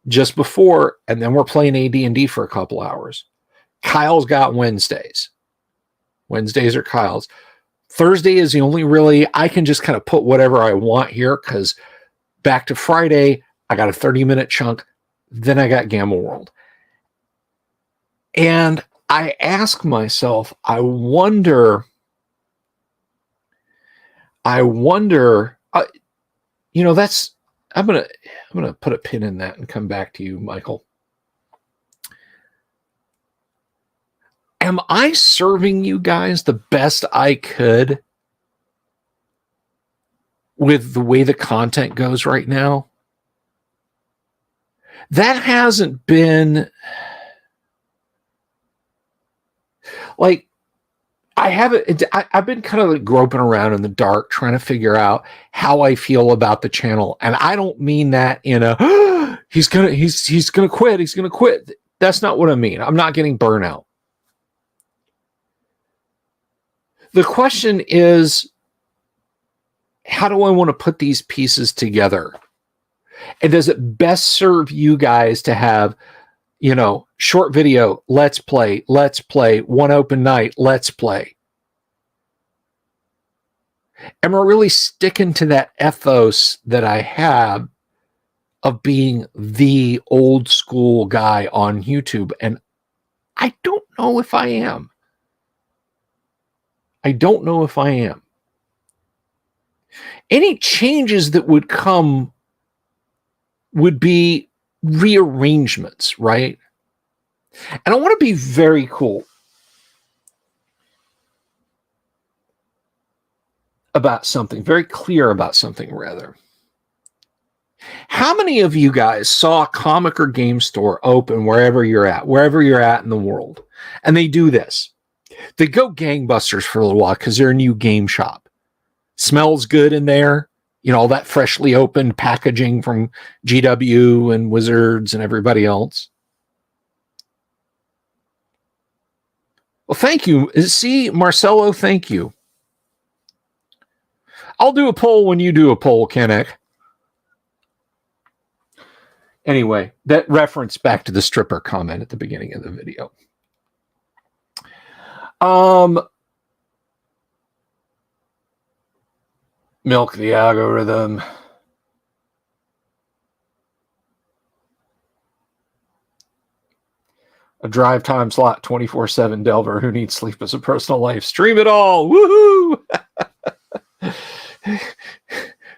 just before, and then we're playing AD&D for a couple hours. Kyle's got Wednesdays. Wednesdays are Kyle's. Thursday is the only really, I can just kind of put whatever I want here, because back to Friday, I got a 30-minute chunk. Then I got Gamma World. And I ask myself, I wonder, that's, I'm going to put a pin in that and come back to you, Michael. Am I serving you guys the best I could with the way the content goes right now? That hasn't been like, I've been kind of like groping around in the dark trying to figure out how I feel about the channel. And I don't mean that in a, he's going to quit. That's not what I mean. I'm not getting burnout. The question is, how do I want to put these pieces together? And does it best serve you guys to have, short video, let's play, one open night, let's play? Am I really sticking to that ethos that I have of being the old school guy on YouTube? And I don't know if I am. Any changes that would come would be rearrangements, right? And I want to be very cool about something, very clear about something, rather. How many of you guys saw a comic or game store open wherever you're at in the world? And they do this. They go gangbusters for a little while because they're a new game shop. Smells good in there. All that freshly opened packaging from GW and Wizards and everybody else. Well, thank you. See, Marcelo, thank you. I'll do a poll when you do a poll, Kennick. Anyway, that reference back to the stripper comment at the beginning of the video. Milk the algorithm. A drive time slot 24/7 Delver. Who needs sleep as a personal life? Stream it all. Woohoo!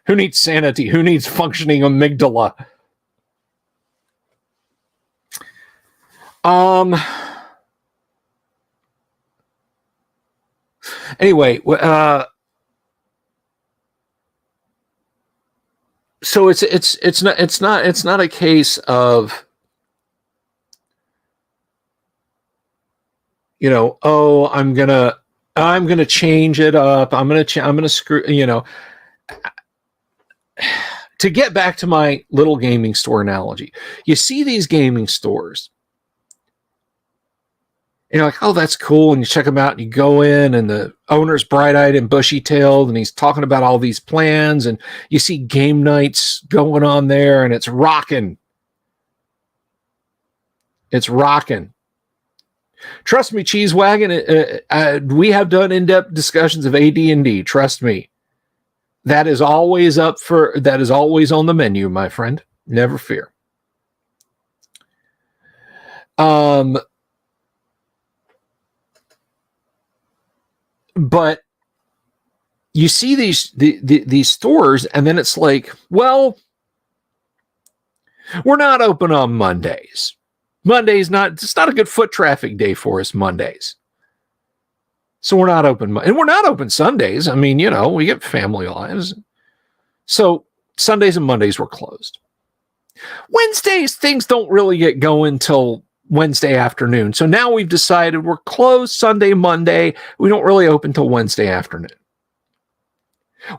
Who needs sanity? Who needs functioning amygdala? Anyway, so it's not a case of, oh, I'm gonna change it up. I'm gonna screw, to get back to my little gaming store analogy. You see these gaming stores, and you're like, oh, that's cool. And you check them out and you go in and the owner's bright-eyed and bushy-tailed and he's talking about all these plans, and you see game nights going on there and it's rocking. It's rocking. Trust me, Cheese Wagon, we have done in-depth discussions of AD&D. Trust me. That is always on the menu, my friend. Never fear. But you see these stores, and then it's like, well, we're not open on Mondays. It's not a good foot traffic day for us Mondays. So we're not open. And we're not open Sundays. I mean, we get family lives. So Sundays and Mondays were closed. Wednesdays, things don't really get going till Wednesday afternoon. So now we've decided we're closed Sunday, Monday. We don't really open till Wednesday afternoon.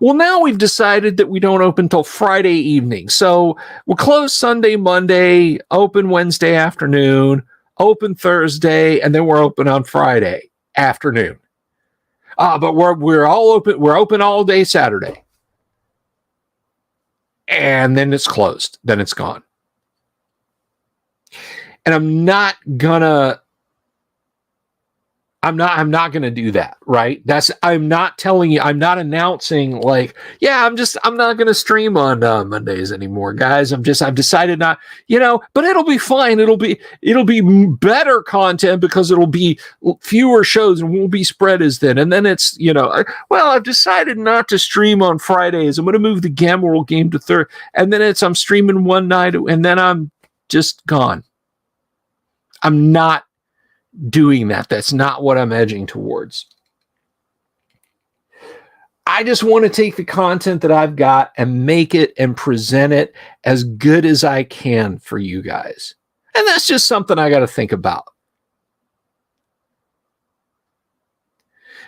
Well, now we've decided that we don't open till Friday evening. So we're closed Sunday, Monday, open Wednesday afternoon, open Thursday, and then we're open on Friday afternoon. But we're all open. We're open all day Saturday. And then it's closed. Then it's gone. And I'm not gonna do that, right? I'm not telling you, I'm not announcing like, yeah, I'm not gonna stream on Mondays anymore, guys. I've decided not, but it'll be fine. It'll be better content because it'll be fewer shows and won't be spread as thin. And then it's, I've decided not to stream on Fridays. I'm gonna move the Gamma World game to third, and then I'm streaming one night and then I'm just gone. I'm not doing that. That's not what I'm edging towards. I just want to take the content that I've got and make it and present it as good as I can for you guys. And that's just something I got to think about.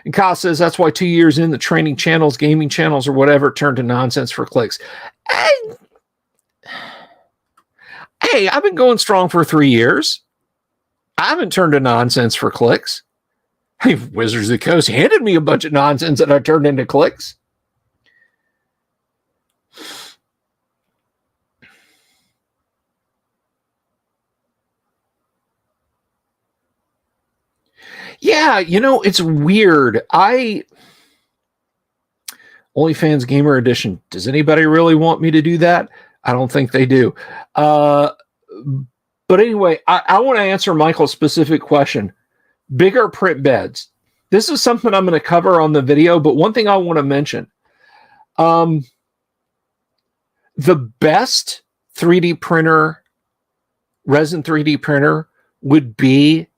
And Kyle says that's why 2 years in, the training channels, gaming channels, or whatever turned to nonsense for clicks. Hey, I've been going strong for 3 years. I haven't turned to nonsense for clicks. Hey, Wizards of the Coast handed me a bunch of nonsense that I turned into clicks. Yeah, it's weird. OnlyFans Gamer Edition. Does anybody really want me to do that? I don't think they do. But anyway, I want to answer Michael's specific question. Bigger print beds. This is something I'm going to cover on the video, but one thing I want to mention. The best 3D printer, resin 3D printer, would be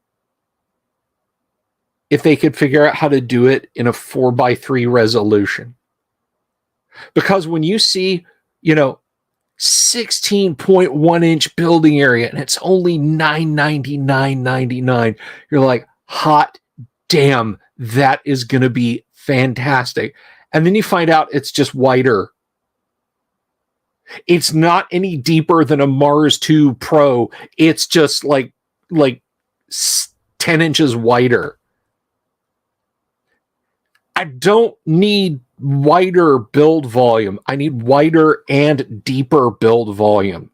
if they could figure out how to do it in a 4:3 resolution. Because when you see, 16.1 inch building area and it's only $999.99, you're like, hot damn, that is going to be fantastic. And then you find out it's just wider. It's not any deeper than a Mars 2 Pro. It's just like 10 inches wider. I don't need wider build volume. I need wider and deeper build volume.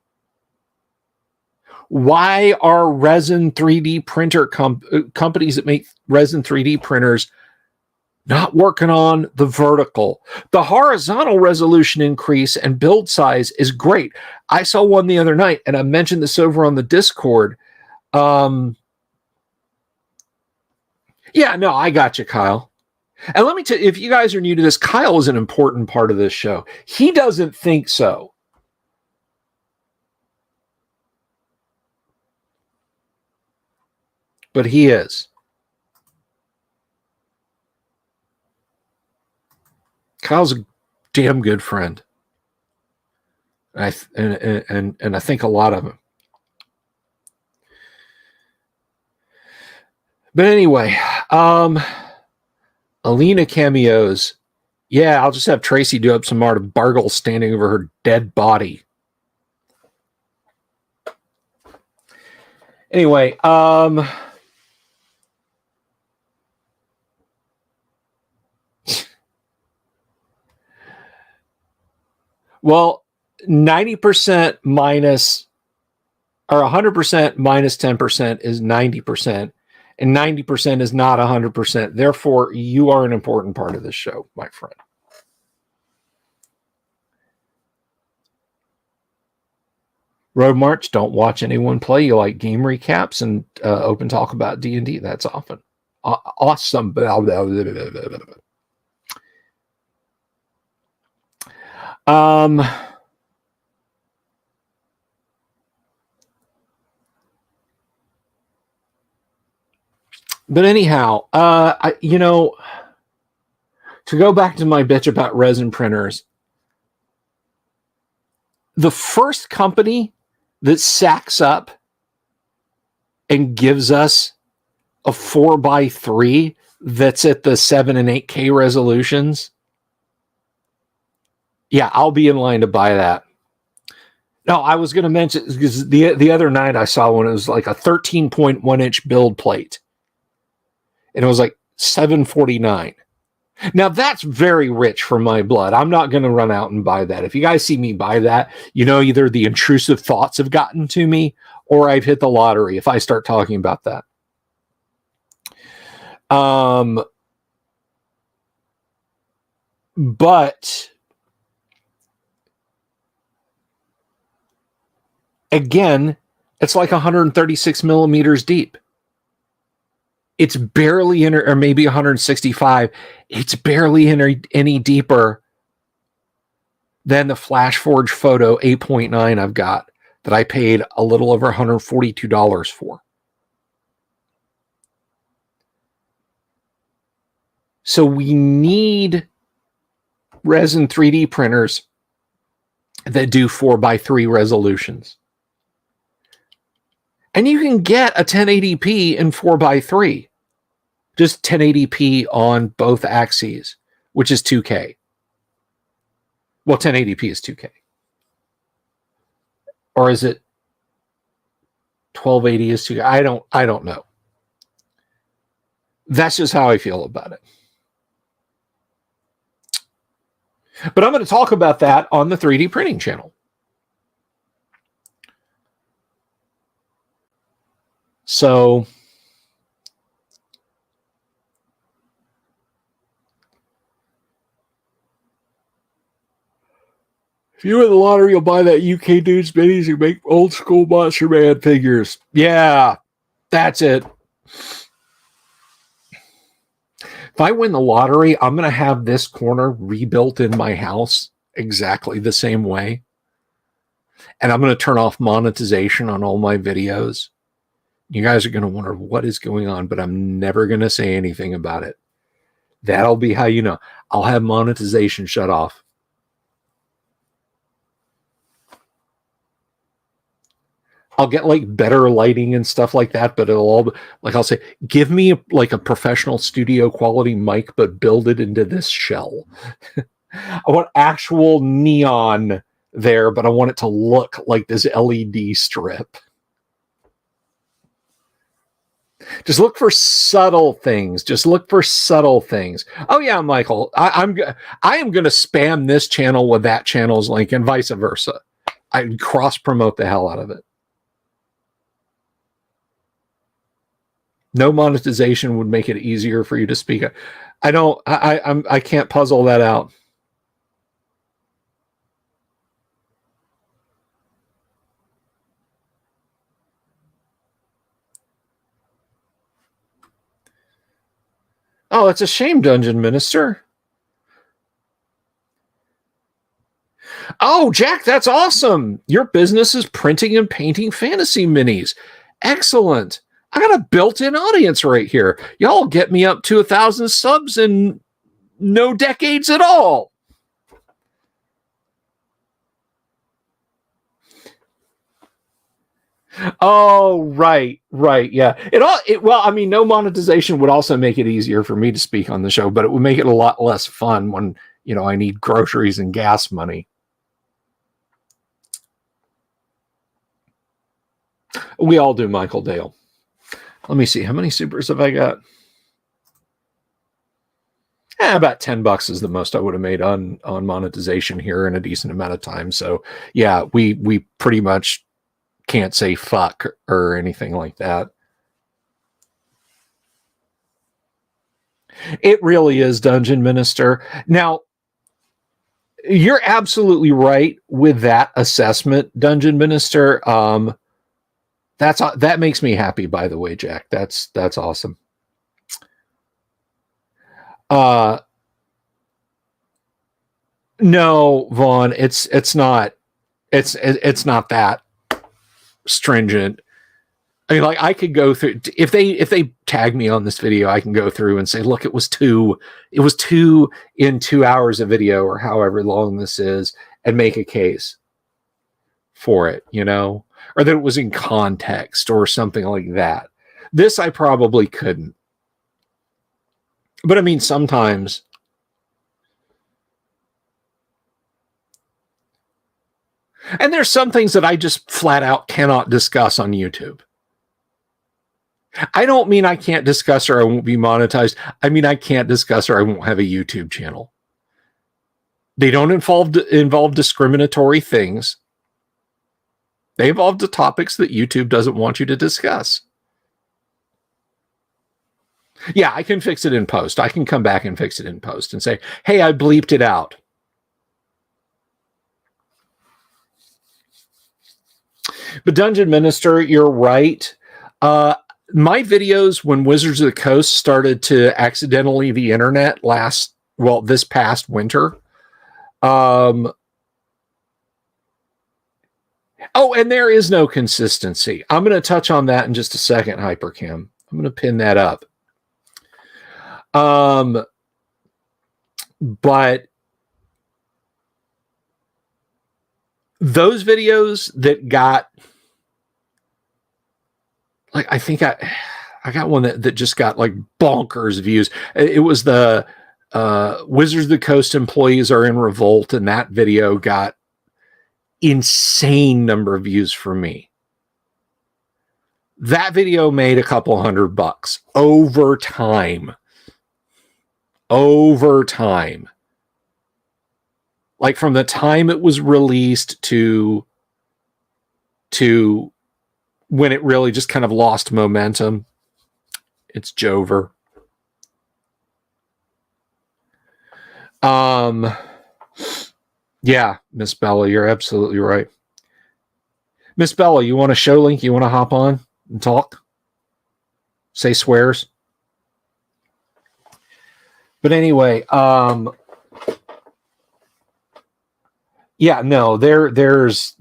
Why are resin 3D printer companies that make resin 3D printers not working on the vertical? The horizontal resolution increase and build size is great. I saw one the other night, and I mentioned this over on the Discord. I got you, Kyle. And let me tell you, if you guys are new to this, Kyle is an important part of this show. He doesn't think so. But he is. Kyle's a damn good friend. And I think a lot of him. But anyway, Alina cameos. Yeah, I'll just have Tracy do up some art of Bargle standing over her dead body. Anyway, but well, 90% minus, or 100% minus 10% is 90%. And 90% is not 100%. Therefore, you are an important part of this show, my friend. Road March, don't watch anyone play. You like game recaps and open talk about D&D. That's often awesome. But anyhow, to go back to my bitch about resin printers, the first company that sacks up and gives us a 4:3 that's at the 7 and 8K resolutions, yeah, I'll be in line to buy that. No, I was going to mention, because the other night I saw one. It was like a 13.1 inch build plate. And it was like $749. Now that's very rich for my blood. I'm not going to run out and buy that. If you guys see me buy that, either the intrusive thoughts have gotten to me, or I've hit the lottery if I start talking about that. But again, it's like 136 millimeters deep. It's barely in, or maybe 165. It's barely any deeper than the FlashForge Photo 8.9 I've got that I paid a little over $142 for. So we need resin 3D printers that do 4:3 resolutions. And you can get a 1080p in 4:3, just 1080p on both axes, which is 2K. Well, 1080p is 2K. Or is it 1280 is 2K? I don't know. That's just how I feel about it. But I'm going to talk about that on the 3D printing channel. So if you win the lottery, you'll buy that UK Dudes minis and make old school Monster Man figures. Yeah, that's it. If I win the lottery, I'm going to have this corner rebuilt in my house exactly the same way. And I'm going to turn off monetization on all my videos. You guys are going to wonder what is going on, but I'm never going to say anything about it. That'll be how you know. I'll have monetization shut off. I'll get like better lighting and stuff like that, but it'll all, like I'll say, give me like a professional studio quality mic, but build it into this shell. I want actual neon there, but I want it to look like this LED strip. Just look for subtle things. Just look for subtle things. Oh yeah, Michael, I am going to spam this channel with that channel's link and vice versa. I cross promote the hell out of it. No monetization would make it easier for you to speak. I can't puzzle that out. Oh, it's a shame, Dungeon Minister. Oh, Jack, that's awesome. Your business is printing and painting fantasy minis. Excellent. I got a built-in audience right here. Y'all get me up to 1,000 subs in no decades at all. Oh, right, yeah. Well, I mean, no monetization would also make it easier for me to speak on the show, but it would make it a lot less fun when, I need groceries and gas money. We all do, Michael Dale. Let me see. How many supers have I got? About $10 is the most I would have made on monetization here in a decent amount of time. So yeah, we pretty much can't say fuck or anything like that. It really is, Dungeon Minister. Now, you're absolutely right with that assessment, Dungeon Minister. That makes me happy, by the way, Jack. That's awesome. No, Vaughn, it's not that stringent. I mean, like, I could go through, if they tag me on this video, I can go through and say, look, it was two in 2 hours of video or however long this is, and make a case for it, or that it was in context or something like that. This I probably couldn't. But I mean, sometimes. And there's some things that I just flat out cannot discuss on YouTube. I don't mean I can't discuss or I won't be monetized. I mean, I can't discuss or I won't have a YouTube channel. They don't involve discriminatory things. They evolve to topics that YouTube doesn't want you to discuss. Yeah, I can fix it in post. I can come back and fix it in post and say, hey, I bleeped it out. But Dungeon Minister, you're right. My videos when Wizards of the Coast started to accidentally the internet this past winter. Oh, and there is no consistency. I'm going to touch on that in just a second, Hypercam. I'm going to pin that up. But those videos that got, like, I think I got one that just got like bonkers views. It was the Wizards of the Coast employees are in revolt, and that video got insane number of views for me. That video made a couple $100 over time. Like from the time it was released to when it really just kind of lost momentum. It's Jover. Yeah, Miss Bella, you're absolutely right. Miss Bella, you want a show link? You want to hop on and talk? Say swears? But anyway, yeah, no, there's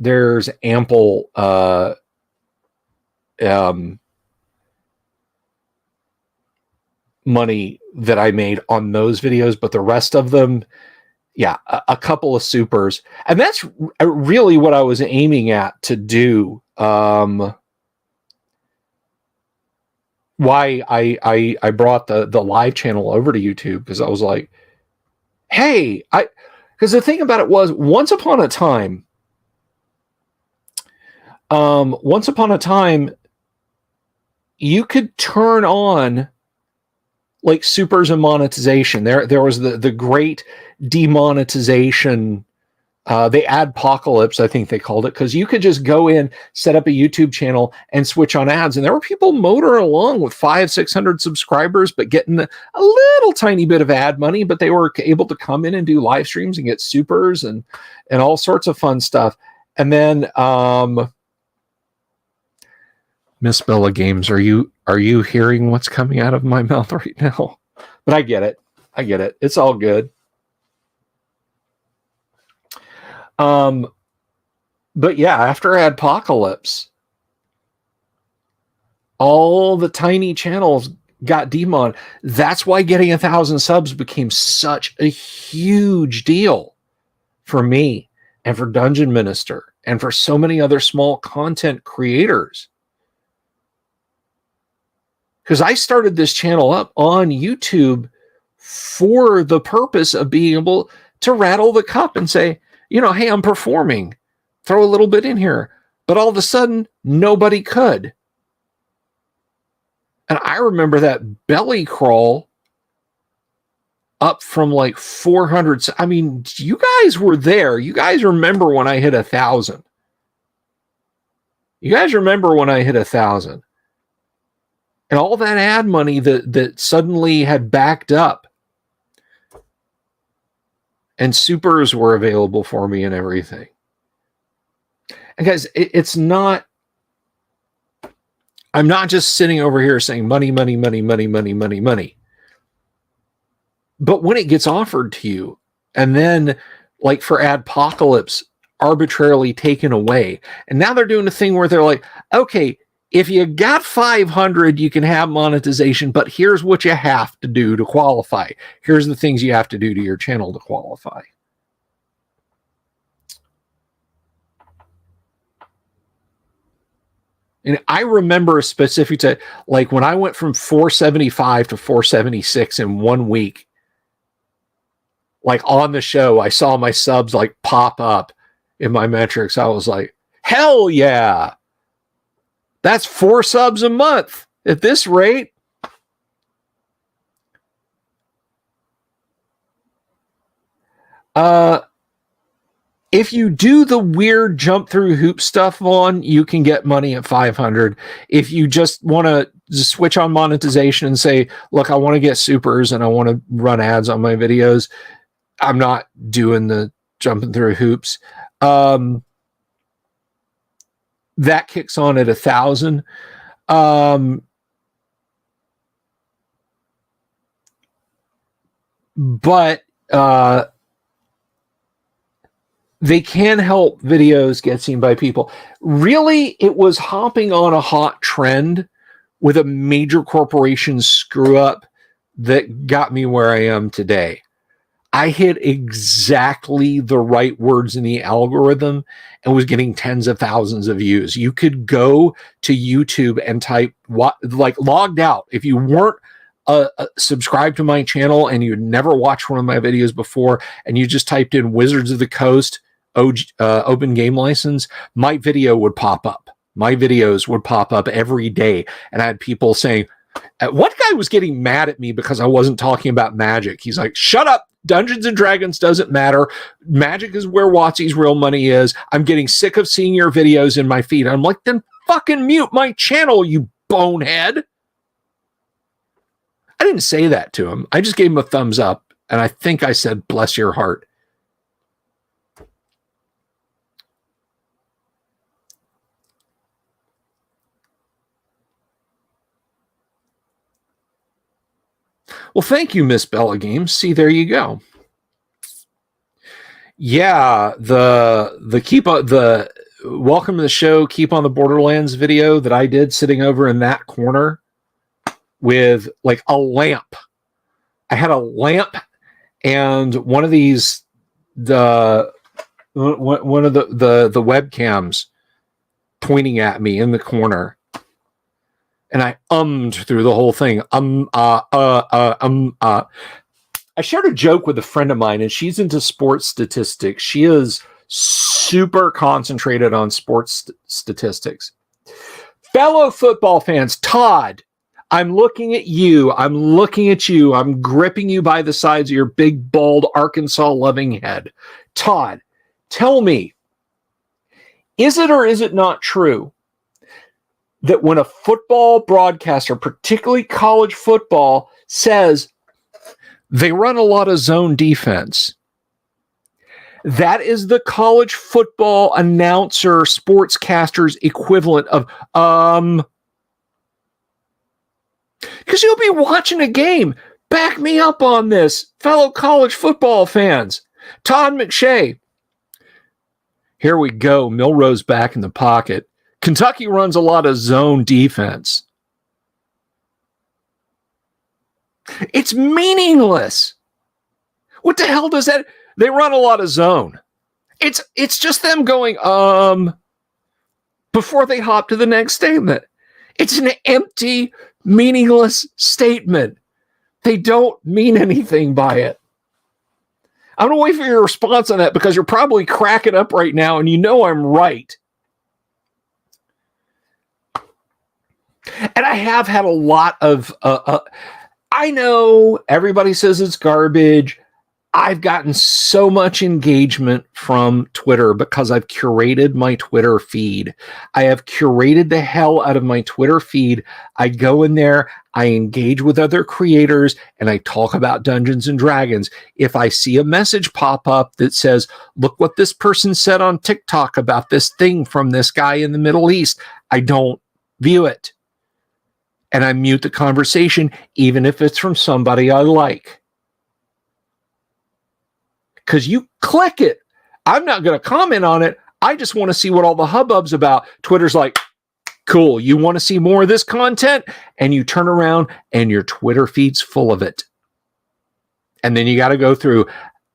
ample money that I made on those videos, but the rest of them, yeah, a couple of supers. And that's really what I was aiming at to do. Why I brought the live channel over to YouTube, because I was like, hey, because the thing about it was, once upon a time, you could turn on like supers and monetization. There was the great demonetization. The adpocalypse, I think they called it, because you could just go in, set up a YouTube channel, and switch on ads. And there were people motoring along with 500-600 subscribers, but getting a little tiny bit of ad money. But they were able to come in and do live streams and get supers and all sorts of fun stuff. And then Miss Bella Games, are you hearing what's coming out of my mouth right now? But I get it. It's all good. But yeah, after Adpocalypse, all the tiny channels got demon. That's why getting 1,000 subs became such a huge deal for me and for Dungeon Minister and for so many other small content creators. Because I started this channel up on YouTube for the purpose of being able to rattle the cup and say, hey, I'm performing. Throw a little bit in here. But all of a sudden, nobody could. And I remember that belly crawl up from like 400. I mean, you guys were there. You guys remember when I hit 1,000. You guys remember when I hit 1,000. And all that ad money that suddenly had backed up. And supers were available for me and everything. And guys, it's not, I'm not just sitting over here saying money, money, money, money, money, money, money. But when it gets offered to you, and then like for Adpocalypse, arbitrarily taken away. And now they're doing a thing where they're like, okay, if you got 500, you can have monetization, but here's what you have to do to qualify. Here's the things you have to do to your channel to qualify. And I remember a specific time, like when I went from 475 to 476 in 1 week, like on the show, I saw my subs like pop up in my metrics. I was like, hell yeah. That's 4 subs a month at this rate. If you do the weird jump through hoop stuff, Vaughn, you can get money at 500. If you just want to switch on monetization and say, look, I want to get supers and I want to run ads on my videos, I'm not doing the jumping through hoops. That kicks on at 1,000. But they can help videos get seen by people. Really, it was hopping on a hot trend with a major corporation screw up that got me where I am today. I hit exactly the right words in the algorithm and was getting tens of thousands of views. You could go to YouTube and type like logged out. If you weren't subscribed to my channel and you'd never watched one of my videos before and you just typed in Wizards of the Coast open game license, my video would pop up. My videos would pop up every day. And I had people saying, one guy was getting mad at me because I wasn't talking about Magic. He's like, shut up. Dungeons and Dragons doesn't matter. Magic is where WotC's real money is. I'm getting sick of seeing your videos in my feed. I'm like, then fucking mute my channel, you bonehead. I didn't say that to him. I just gave him a thumbs up. And I think I said, bless your heart. Well, thank you, Miss Bella Games. See, there you go. Yeah, the welcome to the show, Keep on the Borderlands video that I did sitting over in that corner with like a lamp. I had a lamp and one of these one of the webcams pointing at me in the corner. And I through the whole thing. I shared a joke with a friend of mine, and she's into sports statistics. She is super concentrated on sports statistics. Fellow football fans, Todd, I'm looking at you. I'm looking at you. I'm gripping you by the sides of your big, bald, Arkansas-loving head. Todd, tell me, is it or is it not true that when a football broadcaster, particularly college football, says they run a lot of zone defense, that is the college football announcer, sportscaster's equivalent of, because you'll be watching a game. Back me up on this, fellow college football fans. Todd McShay. Here we go. Milrose back in the pocket. Kentucky runs a lot of zone defense. It's meaningless. What the hell does that? They run a lot of zone. It's just them going, before they hop to the next statement. It's an empty, meaningless statement. They don't mean anything by it. I'm going to wait for your response on that because you're probably cracking up right now and you know I'm right. And I have had a lot of, I know everybody says it's garbage. I've gotten so much engagement from Twitter because I've curated my Twitter feed. I have curated the hell out of my Twitter feed. I go in there, I engage with other creators, and I talk about Dungeons and Dragons. If I see a message pop up that says, look what this person said on TikTok about this thing from this guy in the Middle East, I don't view it. And I mute the conversation, even if it's from somebody I like. Because you click it. I'm not going to comment on it. I just want to see what all the hubbub's about. Twitter's like, cool, you want to see more of this content? And you turn around and your Twitter feed's full of it. And then you got to go through,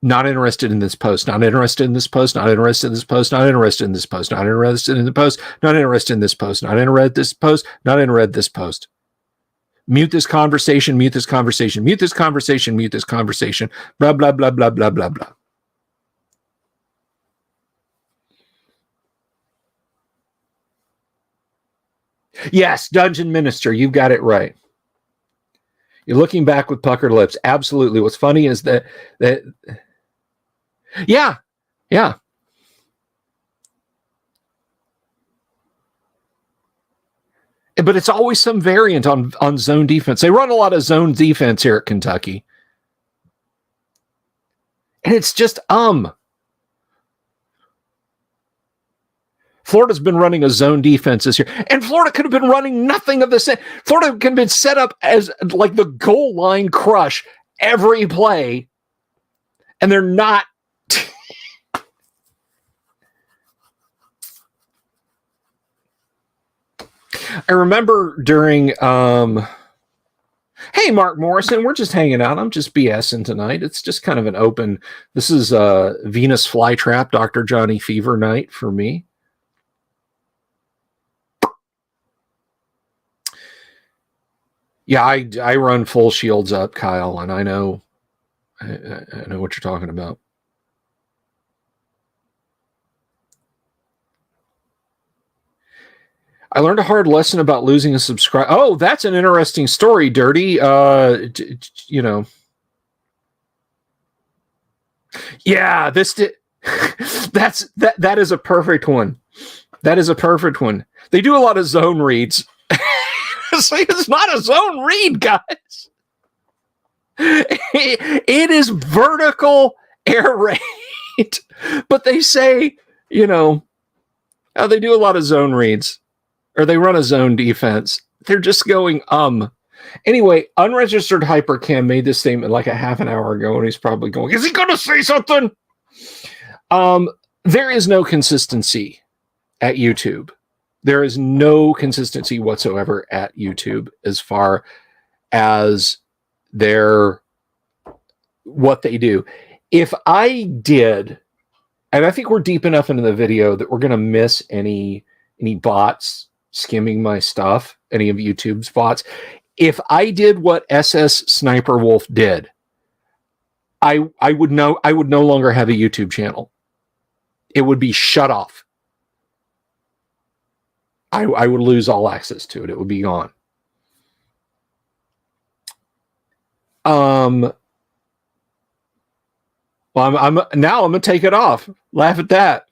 not interested in this post, not interested in this post, not interested in this post, not interested in this post, not interested in the post, not interested in this post, not interested in this post, not interested in this post. Mute this conversation, mute this conversation, mute this conversation, mute this conversation, blah, blah, blah, blah, blah, blah, blah. Yes, Dungeon Minister, you've got it right. You're looking back with puckered lips. Absolutely. What's funny is that yeah. But it's always some variant on zone defense. They run a lot of zone defense here at Kentucky. And it's just Florida's been running a zone defense this year. And Florida could have been running nothing of the same. Florida could have been set up as like the goal line crush every play. And they're not. I remember during, hey, Mark Morrison, we're just hanging out. I'm just BSing tonight. It's just kind of an open, this is Venus Flytrap, Dr. Johnny Fever night for me. Yeah, I run full shields up, Kyle, and I know what you're talking about. I learned a hard lesson about losing a subscriber. Oh, that's an interesting story, Dirty. You know. Yeah, that is a perfect one. That is a perfect one. They do a lot of zone reads. So it's not a zone read, guys. It is vertical air raid. But they say, you know, they do a lot of zone reads. Or they run a zone defense. They're just going, Anyway, Unregistered Hypercam made this statement like a half an hour ago, and he's probably going, is he going to say something? There is no consistency at YouTube. There is no consistency whatsoever at YouTube as far as what they do. If I did, and I think we're deep enough into the video that we're going to miss any bots skimming my stuff, any of YouTube's bots. If I did what SS Sniper Wolf did, I would no longer have a YouTube channel. It would be shut off. I would lose all access to it. It would be gone. Well, I'm gonna take it off. Laugh at that.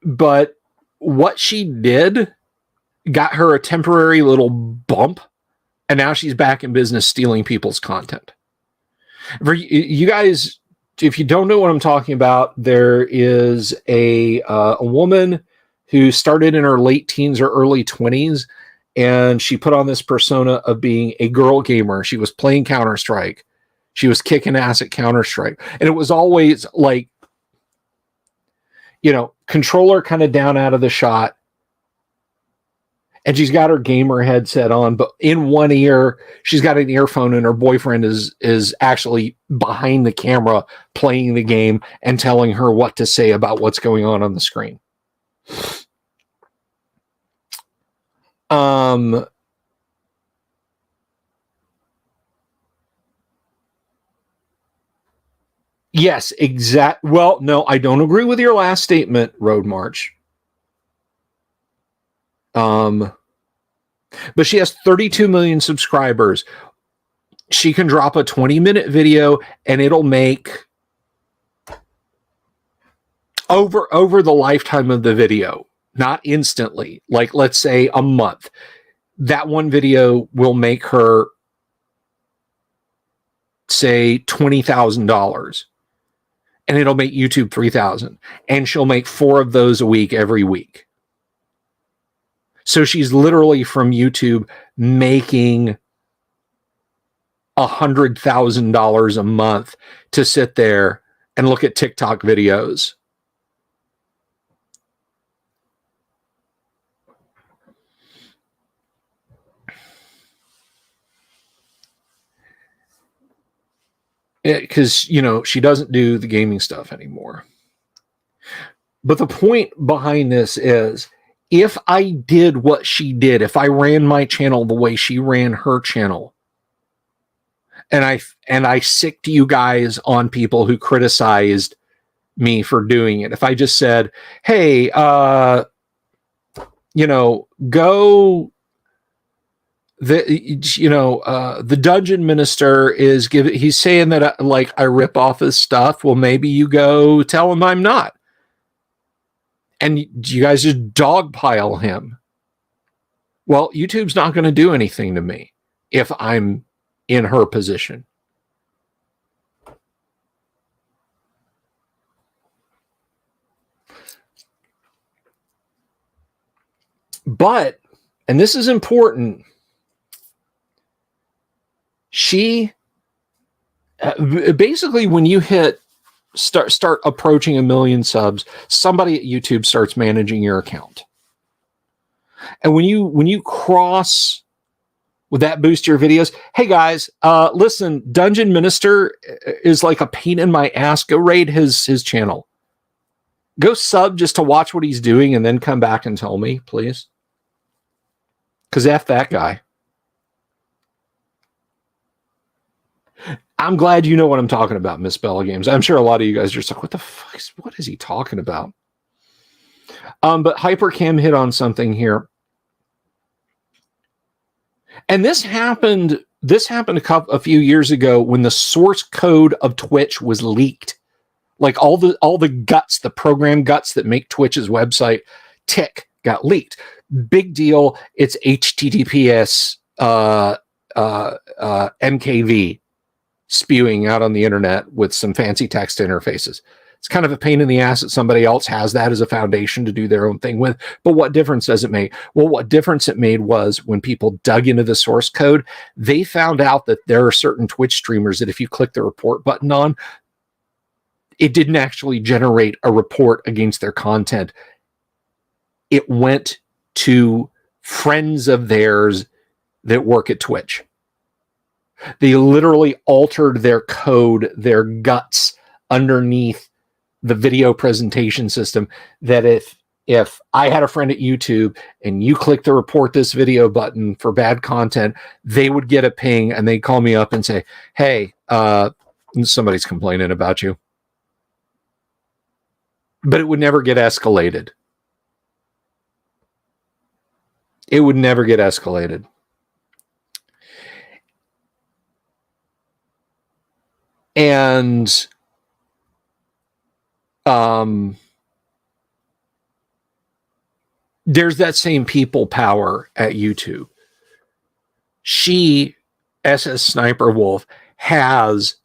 But what she did got her a temporary little bump, and now she's back in business stealing people's content. For you guys, if you don't know what I'm talking about, there is a woman who started in her late teens or early 20s, and she put on this persona of being a girl gamer. She was playing Counter-Strike. She was kicking ass at Counter-Strike. And it was always like, you know, controller kind of down out of the shot. And she's got her gamer headset on, but in one ear, she's got an earphone, and her boyfriend is actually behind the camera playing the game and telling her what to say about what's going on the screen. Yes, well, no, I don't agree with your last statement, Road March. But she has 32 million subscribers. She can drop a 20-minute video and it'll make over the lifetime of the video, not instantly, like let's say a month. That one video will make her, say, $20,000. And it'll make YouTube $3,000. And she'll make 4 of those a week every week. So she's literally from YouTube making $100,000 a month to sit there and look at TikTok videos. Because, you know, she doesn't do the gaming stuff anymore. But the point behind this is, if I did what she did, if I ran my channel the way she ran her channel, and I sicked you guys on people who criticized me for doing it, if I just said, hey, you know, go, the dungeon minister is he's saying that like I rip off his stuff. Well, maybe you go tell him I'm not. and you guys just dogpile him. Well, YouTube's not going to do anything to me if I'm in her position. But, and this is important, she basically, when you start approaching 1 million subs, somebody at YouTube starts managing your account. And when you cross, would that boost your videos? Hey guys, listen, Dungeon Minister is like a pain in my ass. Go raid his channel. Go sub just to watch what he's doing and then come back and tell me, please. Because F that guy. I'm glad you know what I'm talking about, Miss Bella Games. I'm sure a lot of you guys are just like, what the fuck what is he talking about? But Hypercam hit on something here. And this happened a few years ago when the source code of Twitch was leaked. Like all the guts, the program guts that make Twitch's website tick got leaked. Big deal. It's HTTPS MKV spewing out on the internet with some fancy text interfaces. It's kind of a pain in the ass that somebody else has that as a foundation to do their own thing with. But what difference does it make? Well, what difference it made was when people dug into the source code, they found out that there are certain Twitch streamers that if you click the report button on, it didn't actually generate a report against their content. It went to friends of theirs that work at Twitch. They literally altered their code, their guts underneath the video presentation system, that if I had a friend at YouTube and you click the report this video button for bad content, they would get a ping and they'd call me up and say, hey, somebody's complaining about you. But it would never get escalated. It would never get escalated. And there's that same people power at YouTube. She, SS Sniper Wolf, has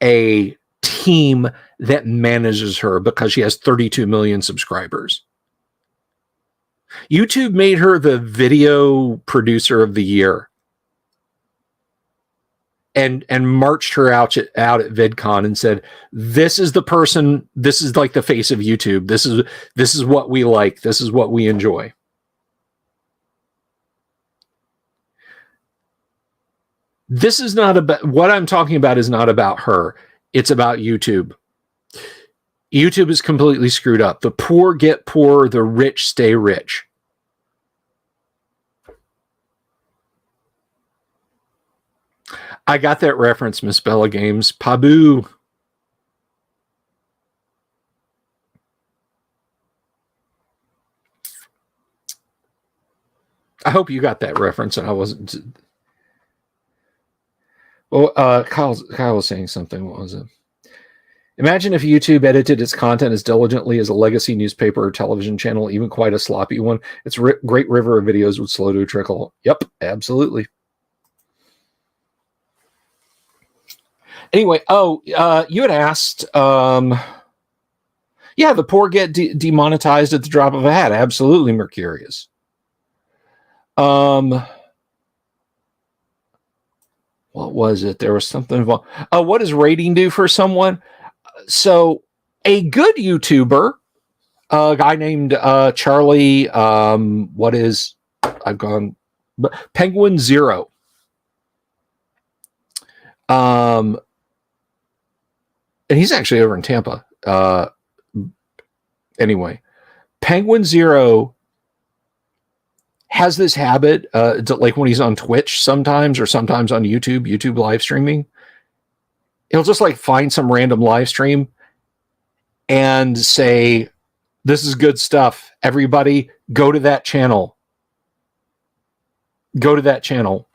a team that manages her because she has 32 million subscribers. YouTube made her the video producer of the year and marched her out at VidCon and said, this is the person, this is like the face of YouTube. This is what we like. This is what we enjoy. This is not about, what I'm talking about is not about her. It's about YouTube. YouTube is completely screwed up. The poor get poor, the rich stay rich. I got that reference, Miss Bella Games. Pabu. I hope you got that reference and I wasn't. Well, Kyle was saying something. What was it? Imagine if YouTube edited its content as diligently as a legacy newspaper or television channel, even quite a sloppy one. Its great river of videos would slow to a trickle. Yep, absolutely. Anyway, you had asked, yeah, the poor get demonetized at the drop of a hat. Absolutely, Mercurius. What was it? There was something involved. What does rating do for someone? So a good YouTuber, a guy named Charlie, Penguin Zero. And he's actually over in Tampa. Anyway, Penguin Zero has this habit, like when he's on Twitch sometimes, or sometimes on YouTube live streaming, he'll just like find some random live stream and say, this is good stuff. Everybody go to that channel. Go to that channel.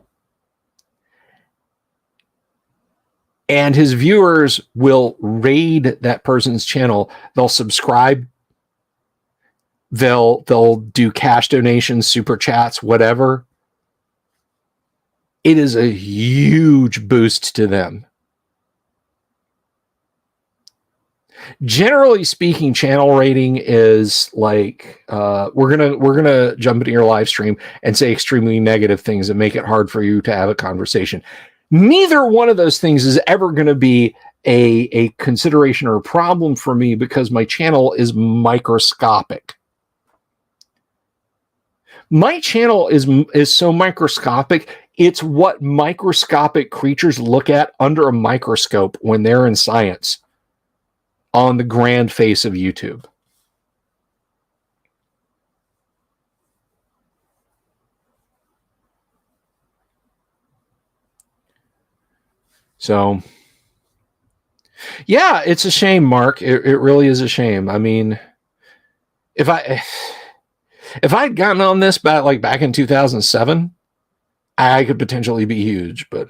And his viewers will raid that person's channel. They'll subscribe. they'll do cash donations, super chats, whatever. It is a huge boost to them. Generally speaking, channel rating is like we're gonna jump into your live stream and say extremely negative things and make it hard for you to have a conversation. Neither one of those things is ever going to be a consideration or a problem for me because my channel is microscopic. My channel is so microscopic. It's what microscopic creatures look at under a microscope when they're in science on the grand face of YouTube. So, yeah, it's a shame, Mark. It really is a shame. I mean, if I'd gotten on this back in 2007, I could potentially be huge, but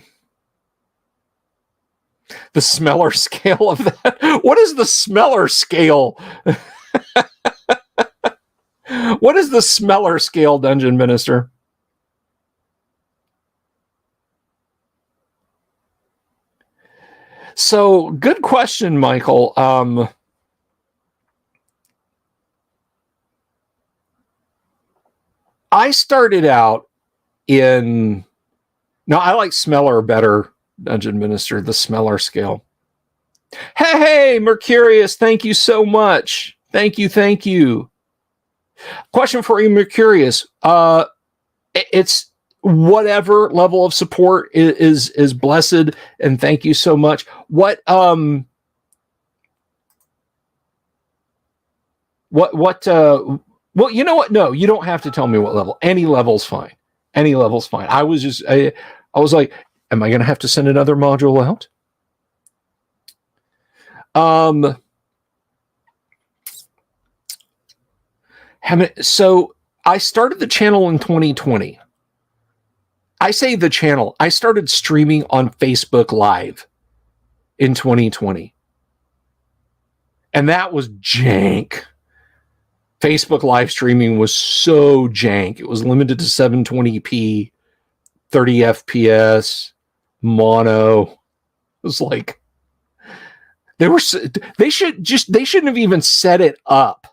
the smeller scale of that. What is the smeller scale? What is the smeller scale, Dungeon Minister? So, good question, Michael. I started out in... No, I like smeller better, Dungeon Minister, the smeller scale. Hey, Mercurius, thank you so much. Thank you. Question for you, Mercurius. It's whatever level of support is blessed, and thank you so much. Well, you know what? No, you don't have to tell me what level. Any level's fine. Any level's fine. I was like, am I going to have to send another module out? So I started the channel in 2020. I say the channel. I started streaming on Facebook Live in 2020. And that was jank. Facebook live streaming was so jank. It was limited to 720p, 30 FPS, mono. It was like they shouldn't have even set it up.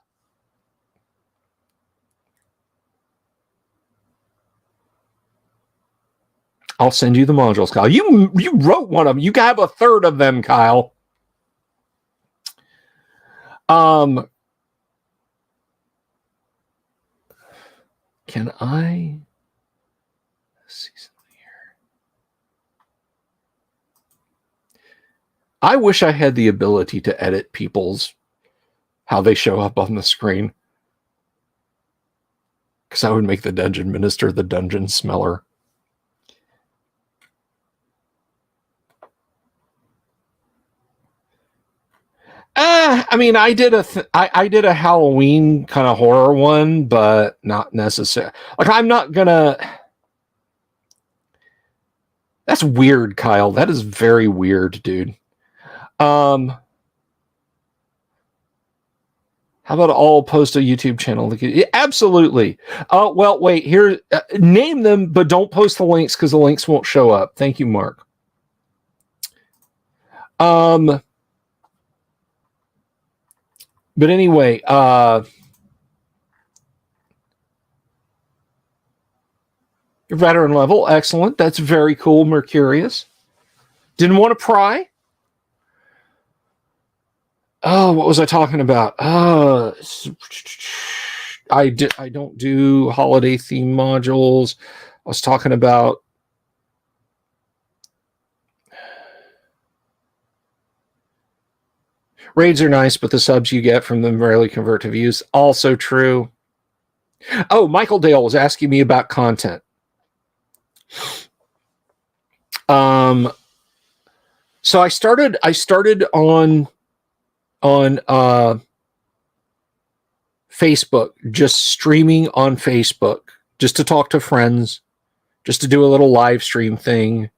I'll send you the modules, Kyle. You wrote one of them. You have a third of them, Kyle. Can I see something here? I wish I had the ability to edit how they show up on the screen. Because I would make the Dungeon Minister the Dungeon Smeller. I mean, I did a Halloween kind of horror one, but not necessarily. Like, I'm not gonna. That's weird, Kyle. That is very weird, dude. How about all post a YouTube channel? Yeah, absolutely. Well, wait. Here, name them, but don't post the links because the links won't show up. Thank you, Mark. But anyway, your veteran level, excellent. That's very cool, Mercurius. Didn't want to pry. Oh, what was I talking about? I don't do holiday theme modules. I was talking about raids are nice, but the subs you get from them rarely convert to views. Also true. Oh, Michael Dale was asking me about content. So I started on Facebook, just streaming on Facebook, just to talk to friends, just to do a little live stream thing.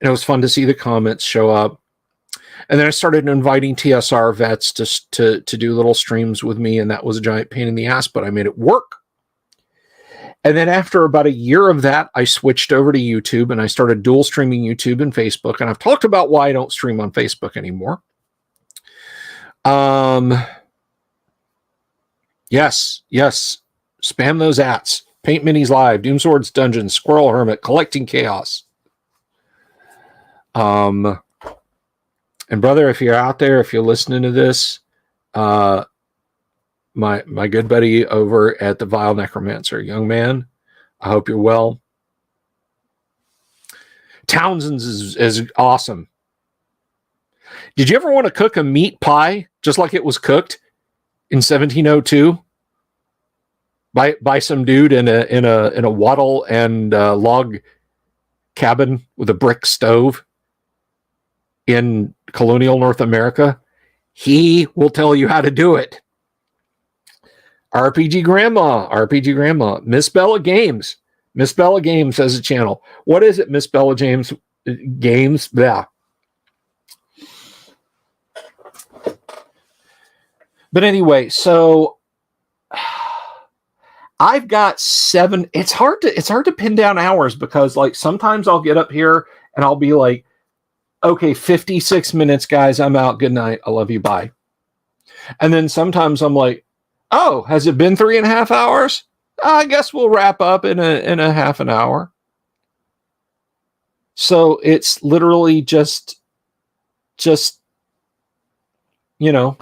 And it was fun to see the comments show up. And then I started inviting TSR vets to do little streams with me, and that was a giant pain in the ass, but I made it work. And then after about a year of that, I switched over to YouTube, and I started dual streaming YouTube and Facebook. And I've talked about why I don't stream on Facebook anymore. Yes. Spam those ats. Paint Minis Live, Doom Swords Dungeons, Squirrel Hermit, Collecting Chaos. And brother, if you're out there, if you're listening to this, my good buddy over at the Vile Necromancer, young man, I hope you're well. Townsend's is awesome. Did you ever want to cook a meat pie just like it was cooked in 1702 by some dude in a wattle and log cabin with a brick stove in colonial North America? He will tell you how to do it. RPG Grandma, Miss Bella Games. Miss Bella Games has a channel. What is it, Miss Bella James Games? Yeah. But anyway, so I've got 7. It's hard to pin down hours because like sometimes I'll get up here and I'll be like, okay, 56 minutes, guys. I'm out. Good night. I love you. Bye. And then sometimes I'm like, oh, has it been 3.5 hours? I guess we'll wrap up in a half an hour. So it's literally just, you know,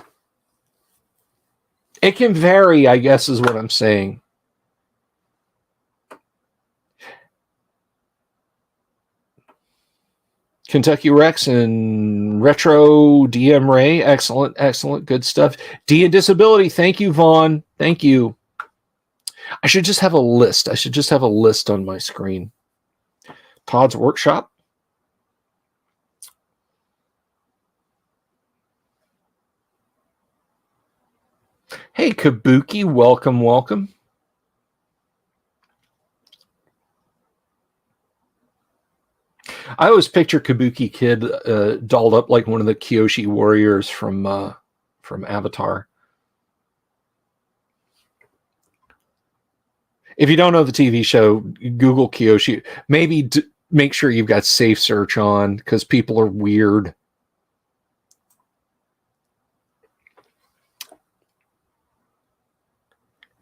it can vary, I guess is what I'm saying. Kentucky Rex and Retro DM Ray. Excellent. Good stuff. D and Disability. Thank you, Vaughn. Thank you. I should just have a list. On my screen. Todd's Workshop. Hey, Kabuki. Welcome. I always picture Kabuki Kid dolled up like one of the Kyoshi warriors from Avatar. If you don't know the TV show, Google Kyoshi. Maybe make sure you've got safe search on because people are weird.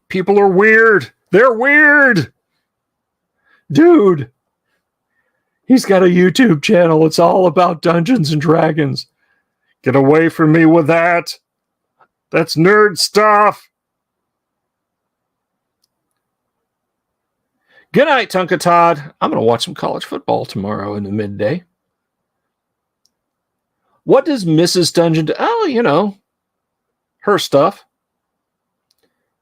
People are weird. They're weird. Dude. He's got a YouTube channel. It's all about Dungeons and Dragons. Get away from me with that. That's nerd stuff. Good night, Tonka Todd. I'm going to watch some college football tomorrow in the midday. What does Mrs. Dungeon do? Oh, you know, her stuff.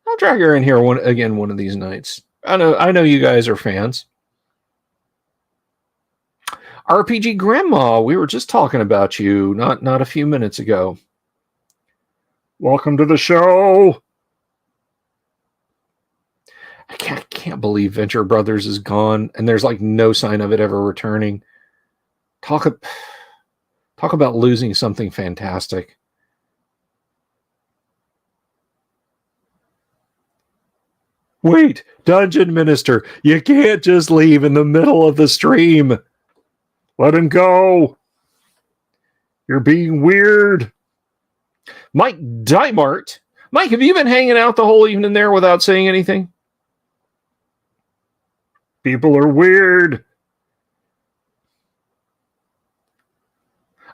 I'll drag her in here one of these nights. I know you guys are fans. RPG Grandma, we were just talking about you not a few minutes ago. Welcome to the show. I can't believe Venture Brothers is gone, and there's like no sign of it ever returning. Talk about losing something fantastic. Wait, Dungeon Minister, you can't just leave in the middle of the stream. Let him go. You're being weird. Mike Dymart. Mike, have you been hanging out the whole evening there without saying anything? People are weird.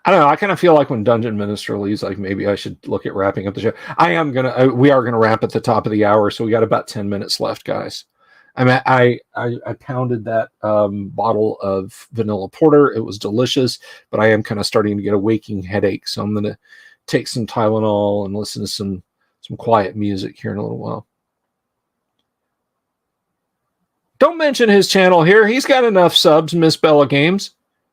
I don't know. I kind of feel like when Dungeon Minister leaves, like maybe I should look at wrapping up the show. We are gonna wrap at the top of the hour, so we got about 10 minutes left, guys. I mean, I pounded that bottle of vanilla porter. It was delicious, but I am kind of starting to get a waking headache, so I'm gonna take some Tylenol and listen to some quiet music here in a little while. Don't mention his channel here. He's got enough subs, Miss Bella Games.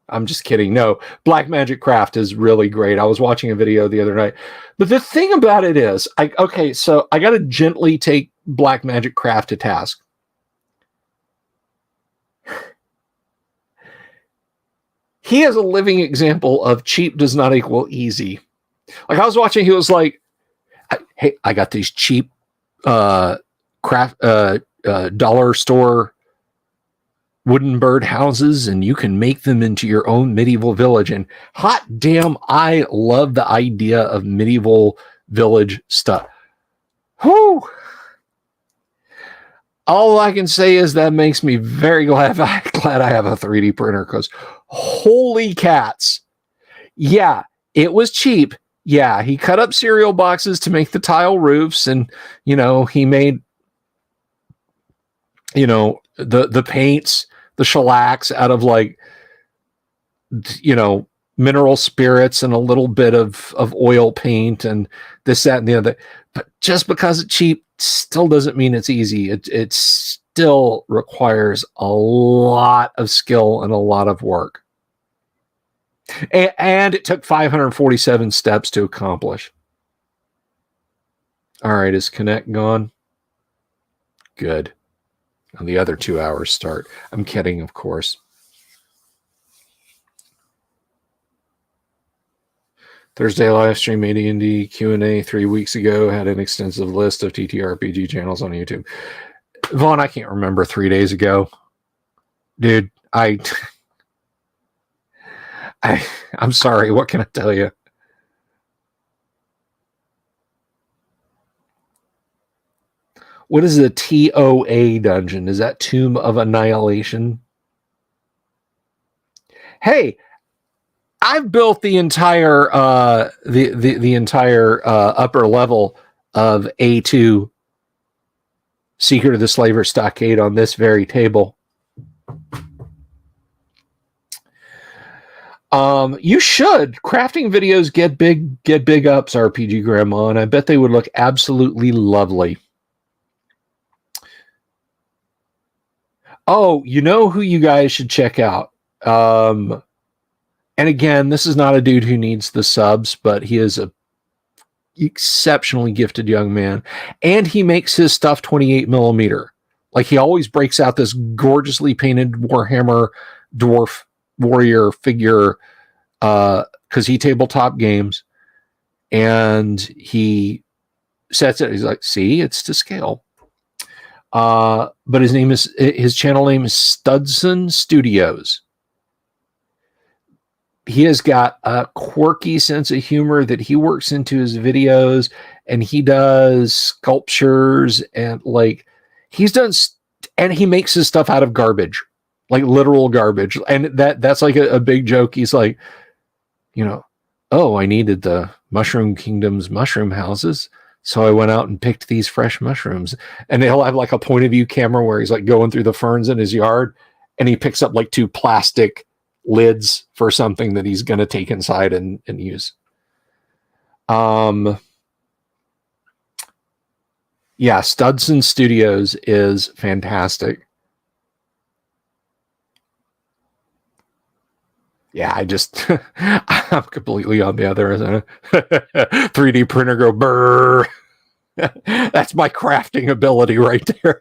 I'm just kidding. No, Black Magic Craft is really great. I was watching a video the other night. But the thing about it is, so I got to gently take Black Magic Craft to task. he is a living example of cheap does not equal easy. Like I was watching, he was like, hey, I got these cheap craft dollar store wooden bird houses, and you can make them into your own medieval village. And hot damn, I love the idea of medieval village stuff. Whew. All I can say is that makes me very glad I have a 3D printer, because holy cats. Yeah, it was cheap. Yeah, he cut up cereal boxes to make the tile roofs, and he made the paints, the shellacs out of like mineral spirits and a little bit of oil paint and this, that, and the other. But just because it's cheap still doesn't mean it's easy. It still requires a lot of skill and a lot of work. And it took 547 steps to accomplish. All right, is Connect gone? Good. And the other 2 hours start. I'm kidding, of course. Thursday live stream AD&D Q&A 3 weeks ago had an extensive list of TTRPG channels on YouTube. Vaughn, I can't remember 3 days ago. Dude, I'm sorry. What can I tell you? What is the TOA dungeon? Is that Tomb of Annihilation? Hey, I've built the entire the entire upper level of A2 Secret of the Slaver Stockade on this very table. You should. Crafting videos get big ups, RPG Grandma, and I bet they would look absolutely lovely. Oh, you know who you guys should check out? And again, this is not a dude who needs the subs, but he is a exceptionally gifted young man, and he makes his stuff 28 millimeter. Like, he always breaks out this gorgeously painted Warhammer dwarf warrior figure, because he tabletop games, and he sets it. He's like, see, it's to scale. But his channel name is Studson Studios. He has got a quirky sense of humor that he works into his videos, and he does sculptures, and like and he makes his stuff out of garbage, like literal garbage. And that's like a big joke. He's like, oh, I needed the Mushroom Kingdom's mushroom houses, so I went out and picked these fresh mushrooms. And he'll have like a point of view camera where he's like going through the ferns in his yard, and he picks up like 2 plastic lids for something that he's going to take inside and use. Yeah, Studson Studios is fantastic. Yeah, I'm completely on the other end. 3D printer go brrr. That's my crafting ability right there.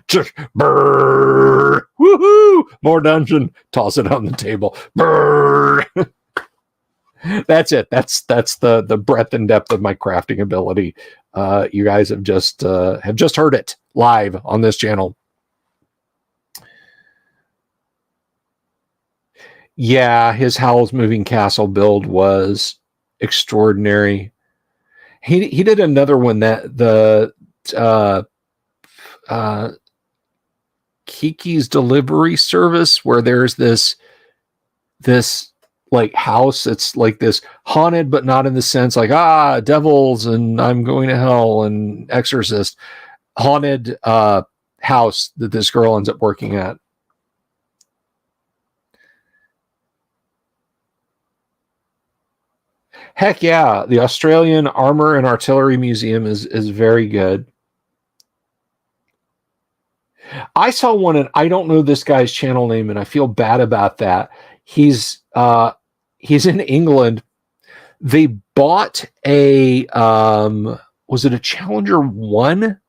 Just brrr. Woohoo! More dungeon. Toss it on the table. Brrr. That's it. That's the breadth and depth of my crafting ability. You guys have just heard it live on this channel. Yeah, his Howl's Moving Castle build was extraordinary. He did another one that the Kiki's Delivery Service, where there's this like house. It's like this haunted, but not in the sense like, devils and I'm going to hell and exorcist. Haunted house that this girl ends up working at. Heck yeah, the Australian Armor and Artillery Museum is very good. I saw one, and I don't know this guy's channel name, and I feel bad about that. He's in England. They bought a was it a Challenger 1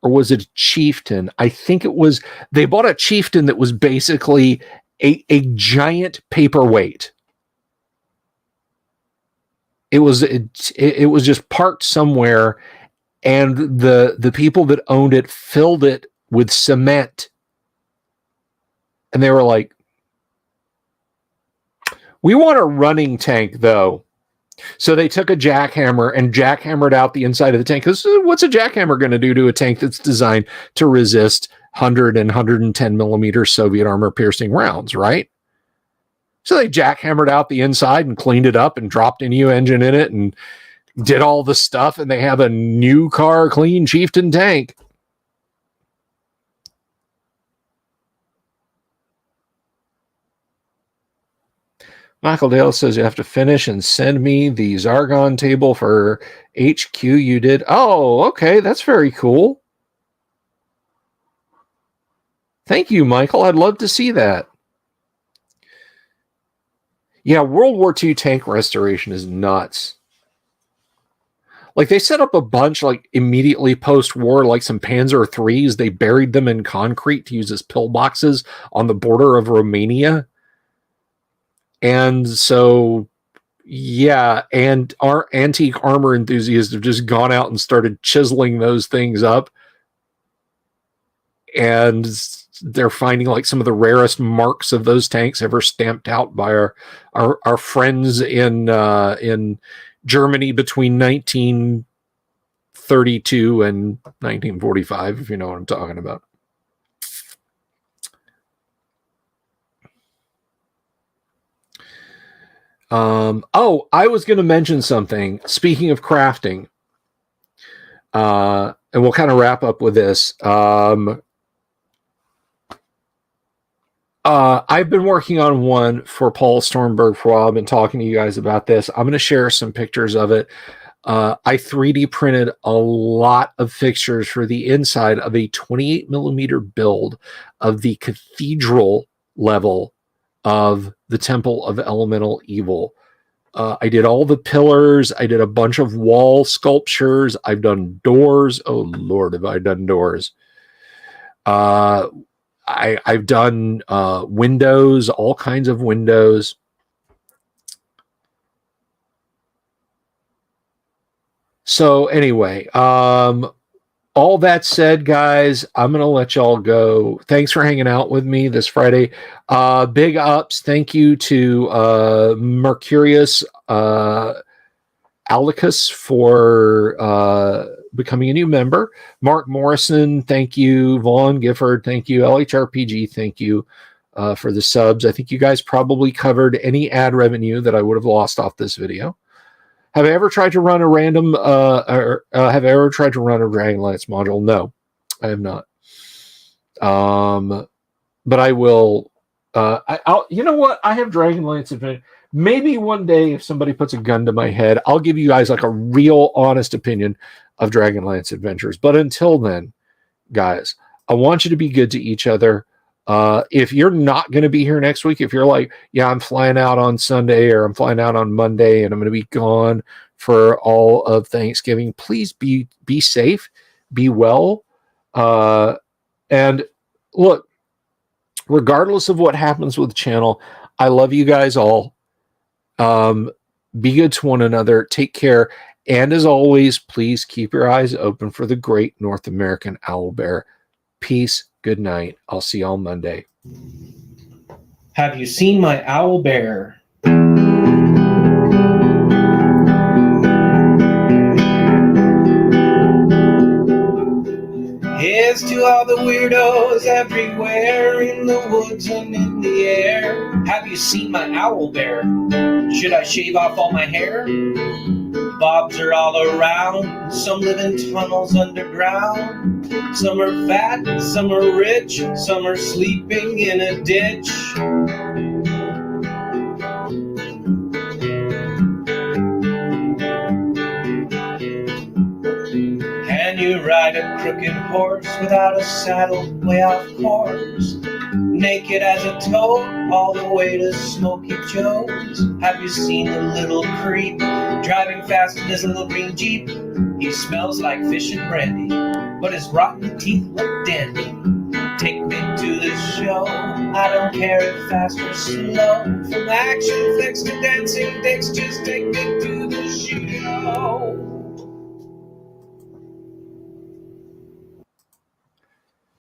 or was it a Chieftain? I think it was. They bought a Chieftain that was basically a giant paperweight. It was just parked somewhere, and the people that owned it filled it with cement, and they were like, "We want a running tank, though." So they took a jackhammer and jackhammered out the inside of the tank. Because what's a jackhammer going to do to a tank that's designed to resist 100 and 110 millimeter Soviet armor piercing rounds, right? So they jackhammered out the inside and cleaned it up and dropped a new engine in it and did all the stuff, and they have a new car, clean Chieftain tank. Michael Dale says you have to finish and send me the Zargon table for HQ you did. Oh, okay. That's very cool. Thank you, Michael. I'd love to see that. Yeah, World War II tank restoration is nuts. Like, they set up a bunch, like, immediately post-war, like some Panzer IIIs. They buried them in concrete to use as pillboxes on the border of Romania. And so, yeah, and our antique armor enthusiasts have just gone out and started chiseling those things up. And they're finding like some of the rarest marks of those tanks ever stamped out by our friends in Germany between 1932 and 1945, if you know what I'm talking about. Oh, I was going to mention something. Speaking of crafting, and we'll kind of wrap up with this. I've been working on one for Paul Stormberg for a while. I've been talking to you guys about this. I'm going to share some pictures of it. I 3D printed a lot of fixtures for the inside of a 28 millimeter build of the cathedral level of the Temple of Elemental Evil. I did all the pillars. I did a bunch of wall sculptures. I've done doors. Oh, Lord, have I done doors. I've done windows, all kinds of windows. So anyway, all that said, guys, I'm going to let y'all go. Thanks for hanging out with me this Friday. Big ups. Thank you to Mercurius Alicus for becoming a new member. Mark Morrison, thank you. Vaughn Gifford, thank you. LHRPG, thank you for the subs. I think you guys probably covered any ad revenue that I would have lost off this video. Have I ever tried to run a random, have I ever tried to run a Dragonlance module? No, I have not. But I will, I'll, you know what? I have Dragonlance Adventure. Maybe one day, if somebody puts a gun to my head, I'll give you guys like a real honest opinion of Dragonlance Adventures. But until then, guys, I want you to be good to each other. If you're not going to be here next week, if you're like, yeah, I'm flying out on Sunday or I'm flying out on Monday and I'm going to be gone for all of Thanksgiving, please be safe, be well. And look, regardless of what happens with the channel, I love you guys all. Be good to one another. Take care. And as always, please keep your eyes open for the great North American owl bear. Peace. Good night. I'll see y'all Monday. Have you seen my owl bear? Here's to all the weirdos everywhere in the woods and in the air. Have you seen my owl bear? Should I shave off all my hair? Bobs are all around. Some live in tunnels underground. Some are fat, some are rich, some are sleeping in a ditch. Can you ride a crooked horse without a saddle way off course? Naked as a toad, all the way to Smoky Joe's. Have you seen the little creep driving fast in his little green Jeep? He smells like fish and brandy, but his rotten teeth look dandy. Take me to the show. I don't care if fast or slow. From action flicks to dancing dicks, just take me to the show.